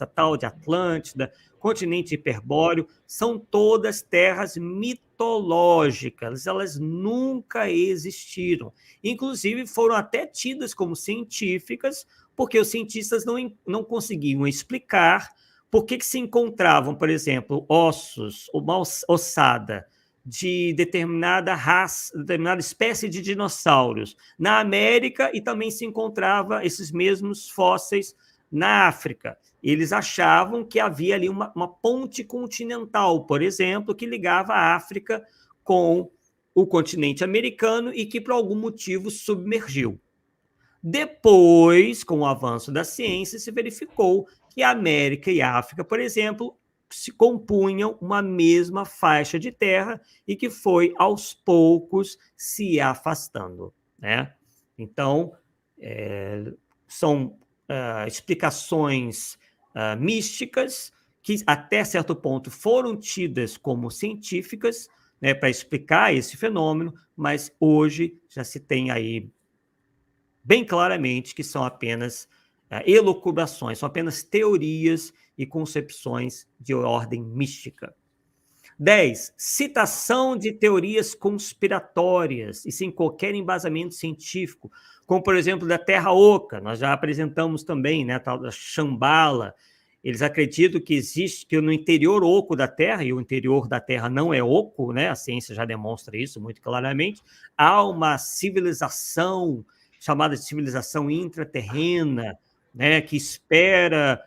tal de Atlântida, continente hiperbóreo, são todas terras mitológicas, elas nunca existiram. Inclusive, foram até tidas como científicas, porque os cientistas não conseguiam explicar por que se encontravam, por exemplo, ossos, uma ossada de determinada raça, determinada espécie de dinossauros na América, e também se encontrava esses mesmos fósseis na África. Eles achavam que havia ali uma ponte continental, por exemplo, que ligava a África com o continente americano e que, por algum motivo, submergiu. Depois, com o avanço da ciência, se verificou que a América e a África, por exemplo, se compunham uma mesma faixa de terra e que foi, aos poucos, se afastando, né? Então, são explicações místicas que, até certo ponto, foram tidas como científicas, né, para explicar esse fenômeno, mas hoje já se tem aí bem claramente que são apenas elucubrações, são apenas teorias e concepções de ordem mística. 10. Citação de teorias conspiratórias e sem qualquer embasamento científico, como, por exemplo, da Terra Oca. Nós já apresentamos também, né, a tal da Shambhala. Eles acreditam que existe, que no interior oco da Terra, e o interior da Terra não é oco, né, a ciência já demonstra isso muito claramente, há uma civilização chamada de civilização intraterrena, né, que espera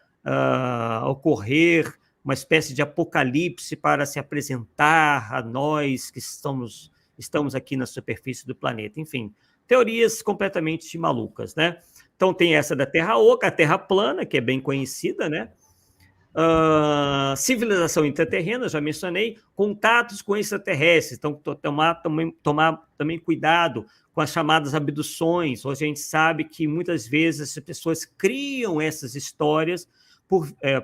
ocorrer uma espécie de apocalipse para se apresentar a nós que estamos aqui na superfície do planeta. Enfim, teorias completamente malucas, né? Então tem essa da Terra Oca, a Terra plana, que é bem conhecida, né? Civilização intraterrena, já mencionei, contatos com extraterrestres, então tomar também cuidado com as chamadas abduções. Hoje a gente sabe que muitas vezes as pessoas criam essas histórias,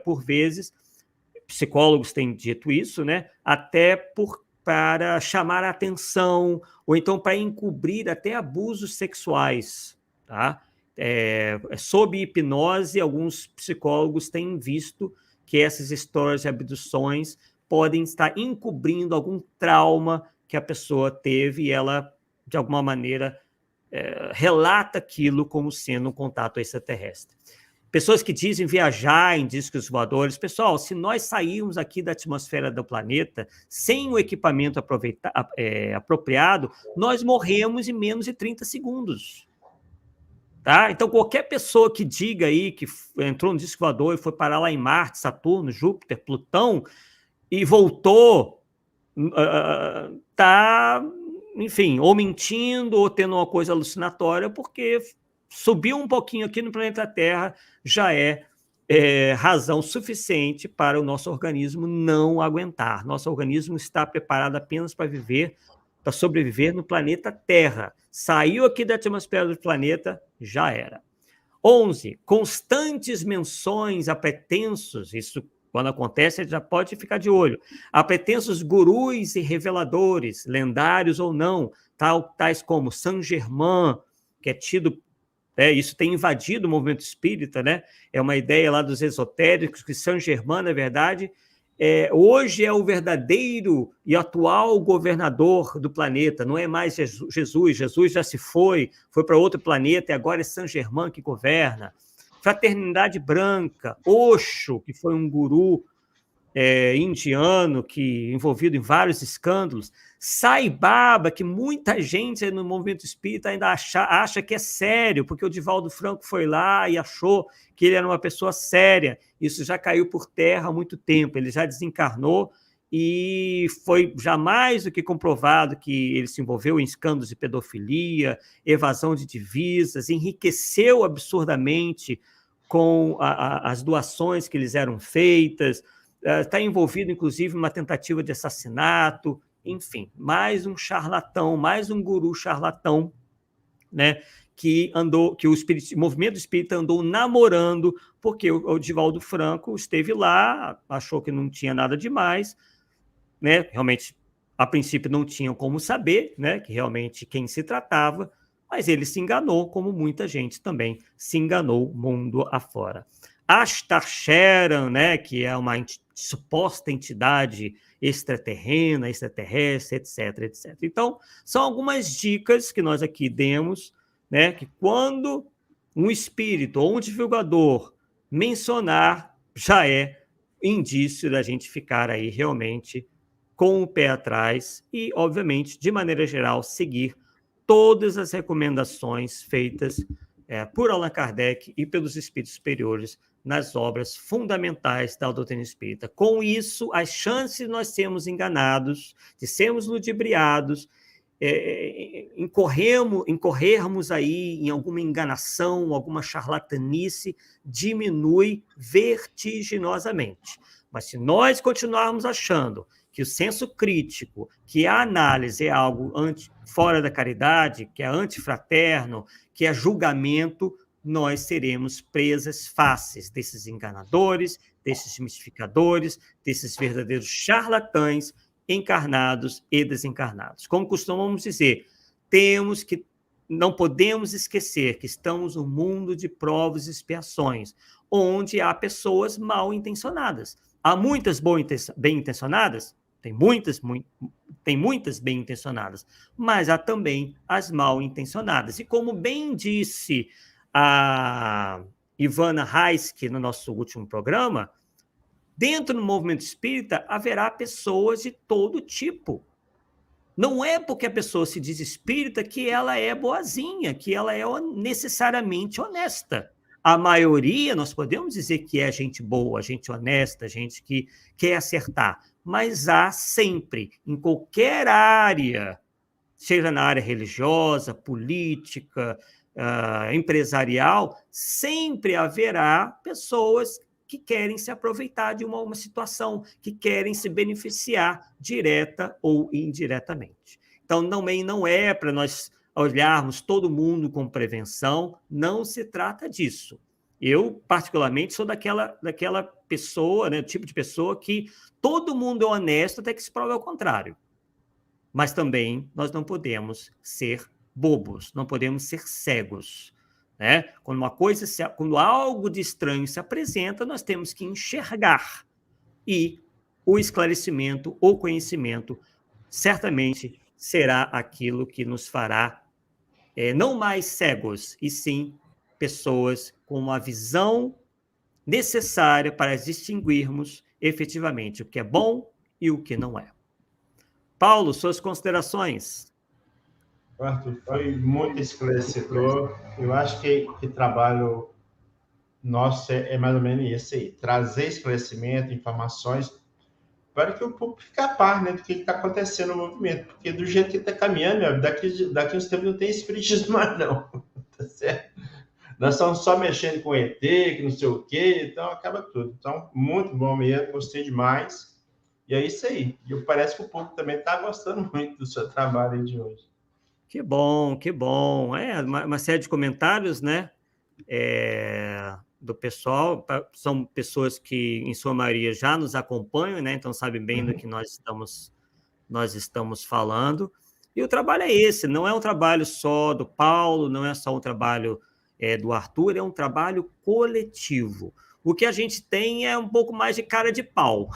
por vezes, psicólogos têm dito isso, né? Até para chamar a atenção, ou então para encobrir até abusos sexuais, tá? Sob hipnose, alguns psicólogos têm visto que essas histórias de abduções podem estar encobrindo algum trauma que a pessoa teve e ela, de alguma maneira, relata aquilo como sendo um contato extraterrestre. Pessoas que dizem viajar em discos voadores. Pessoal, se nós sairmos aqui da atmosfera do planeta sem o equipamento apropriado, nós morremos em menos de 30 segundos. Tá? Então, qualquer pessoa que diga aí que entrou no disco voador e foi parar lá em Marte, Saturno, Júpiter, Plutão e voltou, tá, enfim, ou mentindo ou tendo uma coisa alucinatória, porque subiu um pouquinho aqui no planeta Terra já é razão suficiente para o nosso organismo não aguentar. Nosso organismo está preparado apenas para sobreviver no planeta Terra. Saiu aqui da atmosfera do planeta, já era. 11. Constantes menções a pretensos, isso quando acontece, já pode ficar de olho, a pretensos gurus e reveladores, lendários ou não, tais como Saint-Germain, que é tido... isso tem invadido o movimento espírita, né? É uma ideia lá dos esotéricos que Saint-Germain, na verdade, hoje é o verdadeiro e atual governador do planeta, não é mais Jesus já se foi para outro planeta e agora é Saint-Germain que governa. Fraternidade Branca, Osho, que foi um guru indiano que envolvido em vários escândalos, Sai Baba, que muita gente no movimento espírita ainda acha que é sério, porque o Divaldo Franco foi lá e achou que ele era uma pessoa séria. Isso já caiu por terra há muito tempo, ele já desencarnou e foi já mais do que comprovado que ele se envolveu em escândalos de pedofilia, evasão de divisas, enriqueceu absurdamente com as doações que lhes eram feitas, está envolvido, inclusive, em uma tentativa de assassinato, enfim, mais um charlatão, mais um guru charlatão, né, que o movimento espírita andou namorando, porque o Divaldo Franco esteve lá, achou que não tinha nada demais, né, realmente, a princípio, não tinham como saber, né, que realmente quem se tratava, mas ele se enganou, como muita gente também se enganou mundo afora. Ashtar Sheran, né, que é uma suposta entidade extraterrena, extraterrestre, etc, etc. Então, são algumas dicas que nós aqui demos, né, que quando um espírito ou um divulgador mencionar, já é indício da gente ficar aí realmente com o pé atrás e, obviamente, de maneira geral, seguir todas as recomendações feitas por Allan Kardec e pelos espíritos superiores nas obras fundamentais da doutrina espírita. Com isso, as chances de nós sermos enganados, de sermos ludibriados, incorrermos aí em alguma enganação, alguma charlatanice, diminui vertiginosamente. Mas se nós continuarmos achando que o senso crítico, que a análise é algo fora da caridade, que é antifraterno, que é julgamento, nós seremos presas fáceis desses enganadores, desses mistificadores, desses verdadeiros charlatães, encarnados e desencarnados. Como costumamos dizer, não podemos esquecer que estamos num mundo de provas e expiações, onde há pessoas mal intencionadas. Há muitas bem intencionadas? Tem muitas bem intencionadas, mas há também as mal intencionadas. E como bem disse a Ivana Heiske no nosso último programa, dentro do movimento espírita haverá pessoas de todo tipo. Não é porque a pessoa se diz espírita que ela é boazinha, que ela é necessariamente honesta. A maioria, nós podemos dizer que é gente boa, gente honesta, gente que quer acertar, mas há sempre, em qualquer área, seja na área religiosa, política, empresarial, sempre haverá pessoas que querem se aproveitar de uma situação, que querem se beneficiar direta ou indiretamente. Então, também não é para nós olharmos todo mundo com prevenção, não se trata disso. Eu, particularmente, sou daquela pessoa, né, tipo de pessoa que todo mundo é honesto até que se prove ao contrário. Mas também nós não podemos ser bobos, não podemos ser cegos. Né? Quando algo de estranho se apresenta, nós temos que enxergar. E o esclarecimento, o conhecimento, certamente será aquilo que nos fará não mais cegos, e sim pessoas com uma visão necessária para distinguirmos efetivamente o que é bom e o que não é. Paulo, suas considerações. Arthur, foi muito esclarecedor. Eu acho que trabalho nosso é mais ou menos isso aí, trazer esclarecimento, informações, para que o público fique a par, né, do que está acontecendo no movimento, porque do jeito que está caminhando, daqui uns tempos não tem espiritismo mais não, tá certo? Nós estamos só mexendo com ET, que não sei o quê, então acaba tudo. Então, muito bom mesmo, gostei demais. E é isso aí. E parece que o público também está gostando muito do seu trabalho aí de hoje. Que bom, que bom. Uma série de comentários, né? Do pessoal. São pessoas que, em sua maioria, já nos acompanham, né? Então sabem bem do que nós estamos falando. E o trabalho é esse, não é um trabalho só do Paulo, não é só um trabalho do Arthur, é um trabalho coletivo. O que a gente tem é um pouco mais de cara de pau,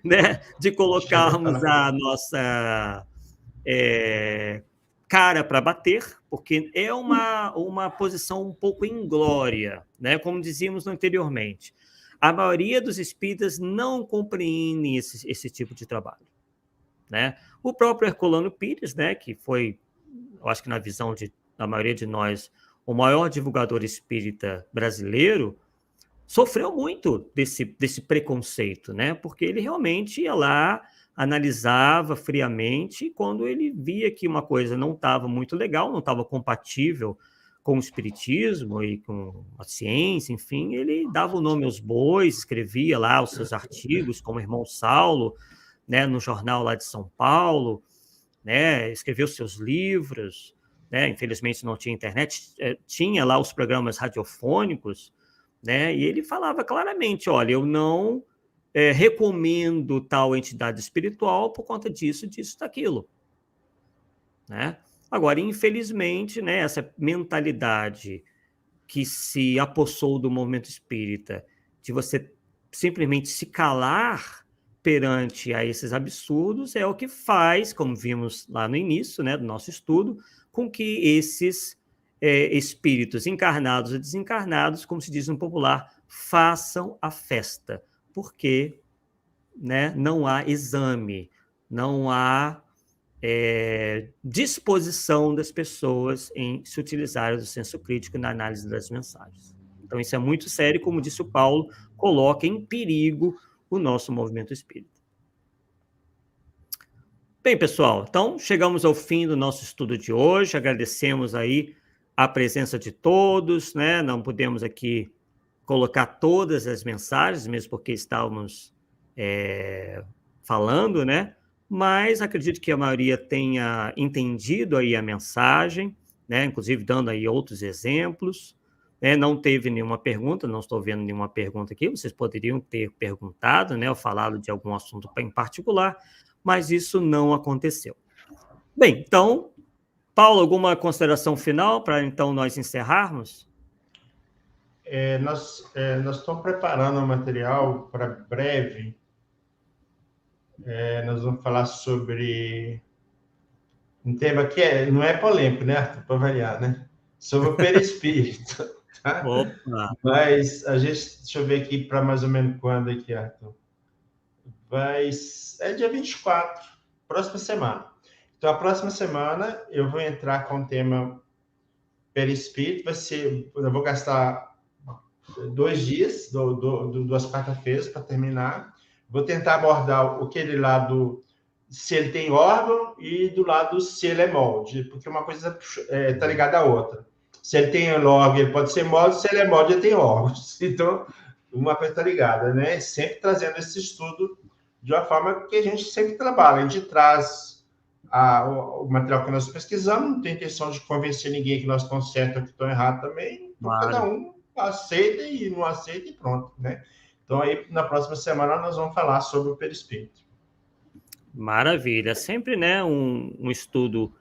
né? De colocarmos a nossa cara para bater, porque é uma posição um pouco inglória, né? Como dizíamos anteriormente. a maioria dos espíritas não compreendem esse tipo de trabalho, né? O próprio Herculano Pires, né, que foi, eu acho que na visão da maioria de nós, o maior divulgador espírita brasileiro, sofreu muito desse preconceito, né? Porque ele realmente ia lá, analisava friamente, e quando ele via que uma coisa não estava muito legal, não estava compatível com o espiritismo e com a ciência, enfim, ele dava o nome aos bois, escrevia lá os seus artigos, como o irmão Saulo, né, no jornal lá de São Paulo, né, escreveu seus livros, né, infelizmente não tinha internet, tinha lá os programas radiofônicos, né, e ele falava claramente, olha, eu não recomendo tal entidade espiritual por conta disso, daquilo, né? Agora, infelizmente, né, essa mentalidade que se apossou do movimento espírita, de você simplesmente se calar perante a esses absurdos, é o que faz, como vimos lá no início, né, do nosso estudo, com que esses espíritos encarnados e desencarnados, como se diz no popular, façam a festa, porque, né, não há exame, não há disposição das pessoas em se utilizarem do senso crítico na análise das mensagens. Então, isso é muito sério, como disse o Paulo, coloca em perigo o nosso movimento espírita. Bem, pessoal, então chegamos ao fim do nosso estudo de hoje, agradecemos aí a presença de todos, né? Não podemos aqui colocar todas as mensagens, mesmo porque estávamos falando, né? Mas acredito que a maioria tenha entendido aí a mensagem, né? Inclusive dando aí outros exemplos, né? Não teve nenhuma pergunta, não estou vendo nenhuma pergunta aqui, vocês poderiam ter perguntado, né? Ou falado de algum assunto em particular, mas isso não aconteceu. Bem, então, Paulo, alguma consideração final para então nós encerrarmos? Nós estamos preparando um material para breve. Nós vamos falar sobre um tema que não é polêmico, né, Arthur? Para variar, né? Sobre o perispírito. Tá? Opa. Mas a gente, deixa eu ver aqui para mais ou menos quando aqui, Arthur. É dia 24, próxima semana. Então, a próxima semana eu vou entrar com o tema perispírito. Eu vou gastar 2 dias, 2 quarta-feiras para terminar. Vou tentar abordar aquele lado se ele tem órgão e do lado se ele é molde, porque uma coisa está ligada à outra. Se ele tem órgão, ele pode ser molde, se ele é molde, ele tem órgãos. Então, uma coisa está ligada, né? Sempre trazendo esse estudo de uma forma que a gente sempre trabalha. A gente traz o material que nós pesquisamos, não tem intenção de convencer ninguém que nós estamos certos ou que estão errados também. Então, cada um aceita e não aceita e pronto, né? Então, aí, na próxima semana, nós vamos falar sobre o perispírito. Maravilha. Sempre, né, um estudo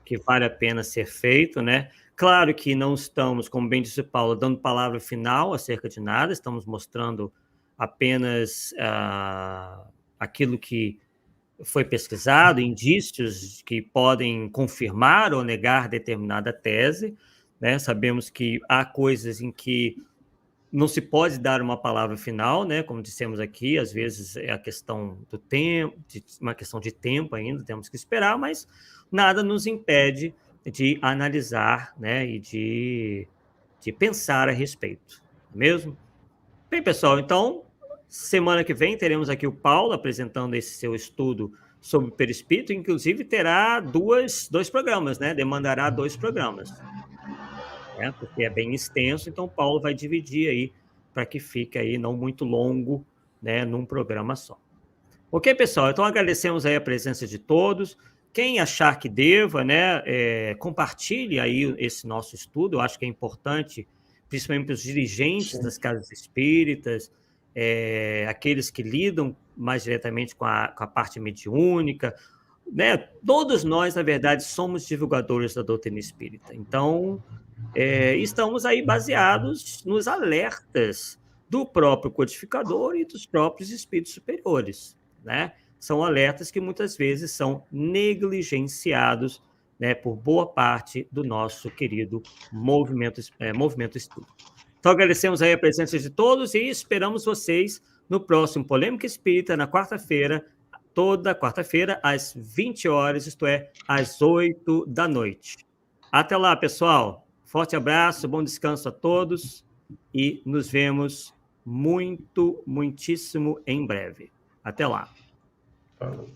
que vale a pena ser feito, né? Claro que não estamos, como bem disse Paulo, dando palavra final acerca de nada, estamos mostrando apenas aquilo que foi pesquisado, indícios que podem confirmar ou negar determinada tese, né? Sabemos que há coisas em que não se pode dar uma palavra final, né? Como dissemos aqui, às vezes é a questão do tempo, uma questão de tempo ainda, temos que esperar, mas nada nos impede de analisar, né? E de pensar a respeito, não é mesmo? Bem, pessoal, então, semana que vem teremos aqui o Paulo apresentando esse seu estudo sobre o perispírito, inclusive terá dois programas, né? Demandará 2 programas. Né? Porque é bem extenso, então o Paulo vai dividir aí para que fique aí não muito longo, né, num programa só. Ok, pessoal? Então agradecemos aí a presença de todos. Quem achar que deva, né, compartilhe aí esse nosso estudo. Eu acho que é importante, principalmente para os dirigentes das casas espíritas, aqueles que lidam mais diretamente com a parte mediúnica, né? Todos nós, na verdade, somos divulgadores da doutrina espírita. Então, estamos aí baseados nos alertas do próprio codificador e dos próprios espíritos superiores, né? São alertas que muitas vezes são negligenciados, né, por boa parte do nosso querido movimento espírita. Então, agradecemos aí a presença de todos e esperamos vocês no próximo Polêmica Espírita, na quarta-feira, toda quarta-feira, às 20 horas, isto é, às 8 da noite. Até lá, pessoal. Forte abraço, bom descanso a todos e nos vemos muitíssimo em breve. Até lá. Falou.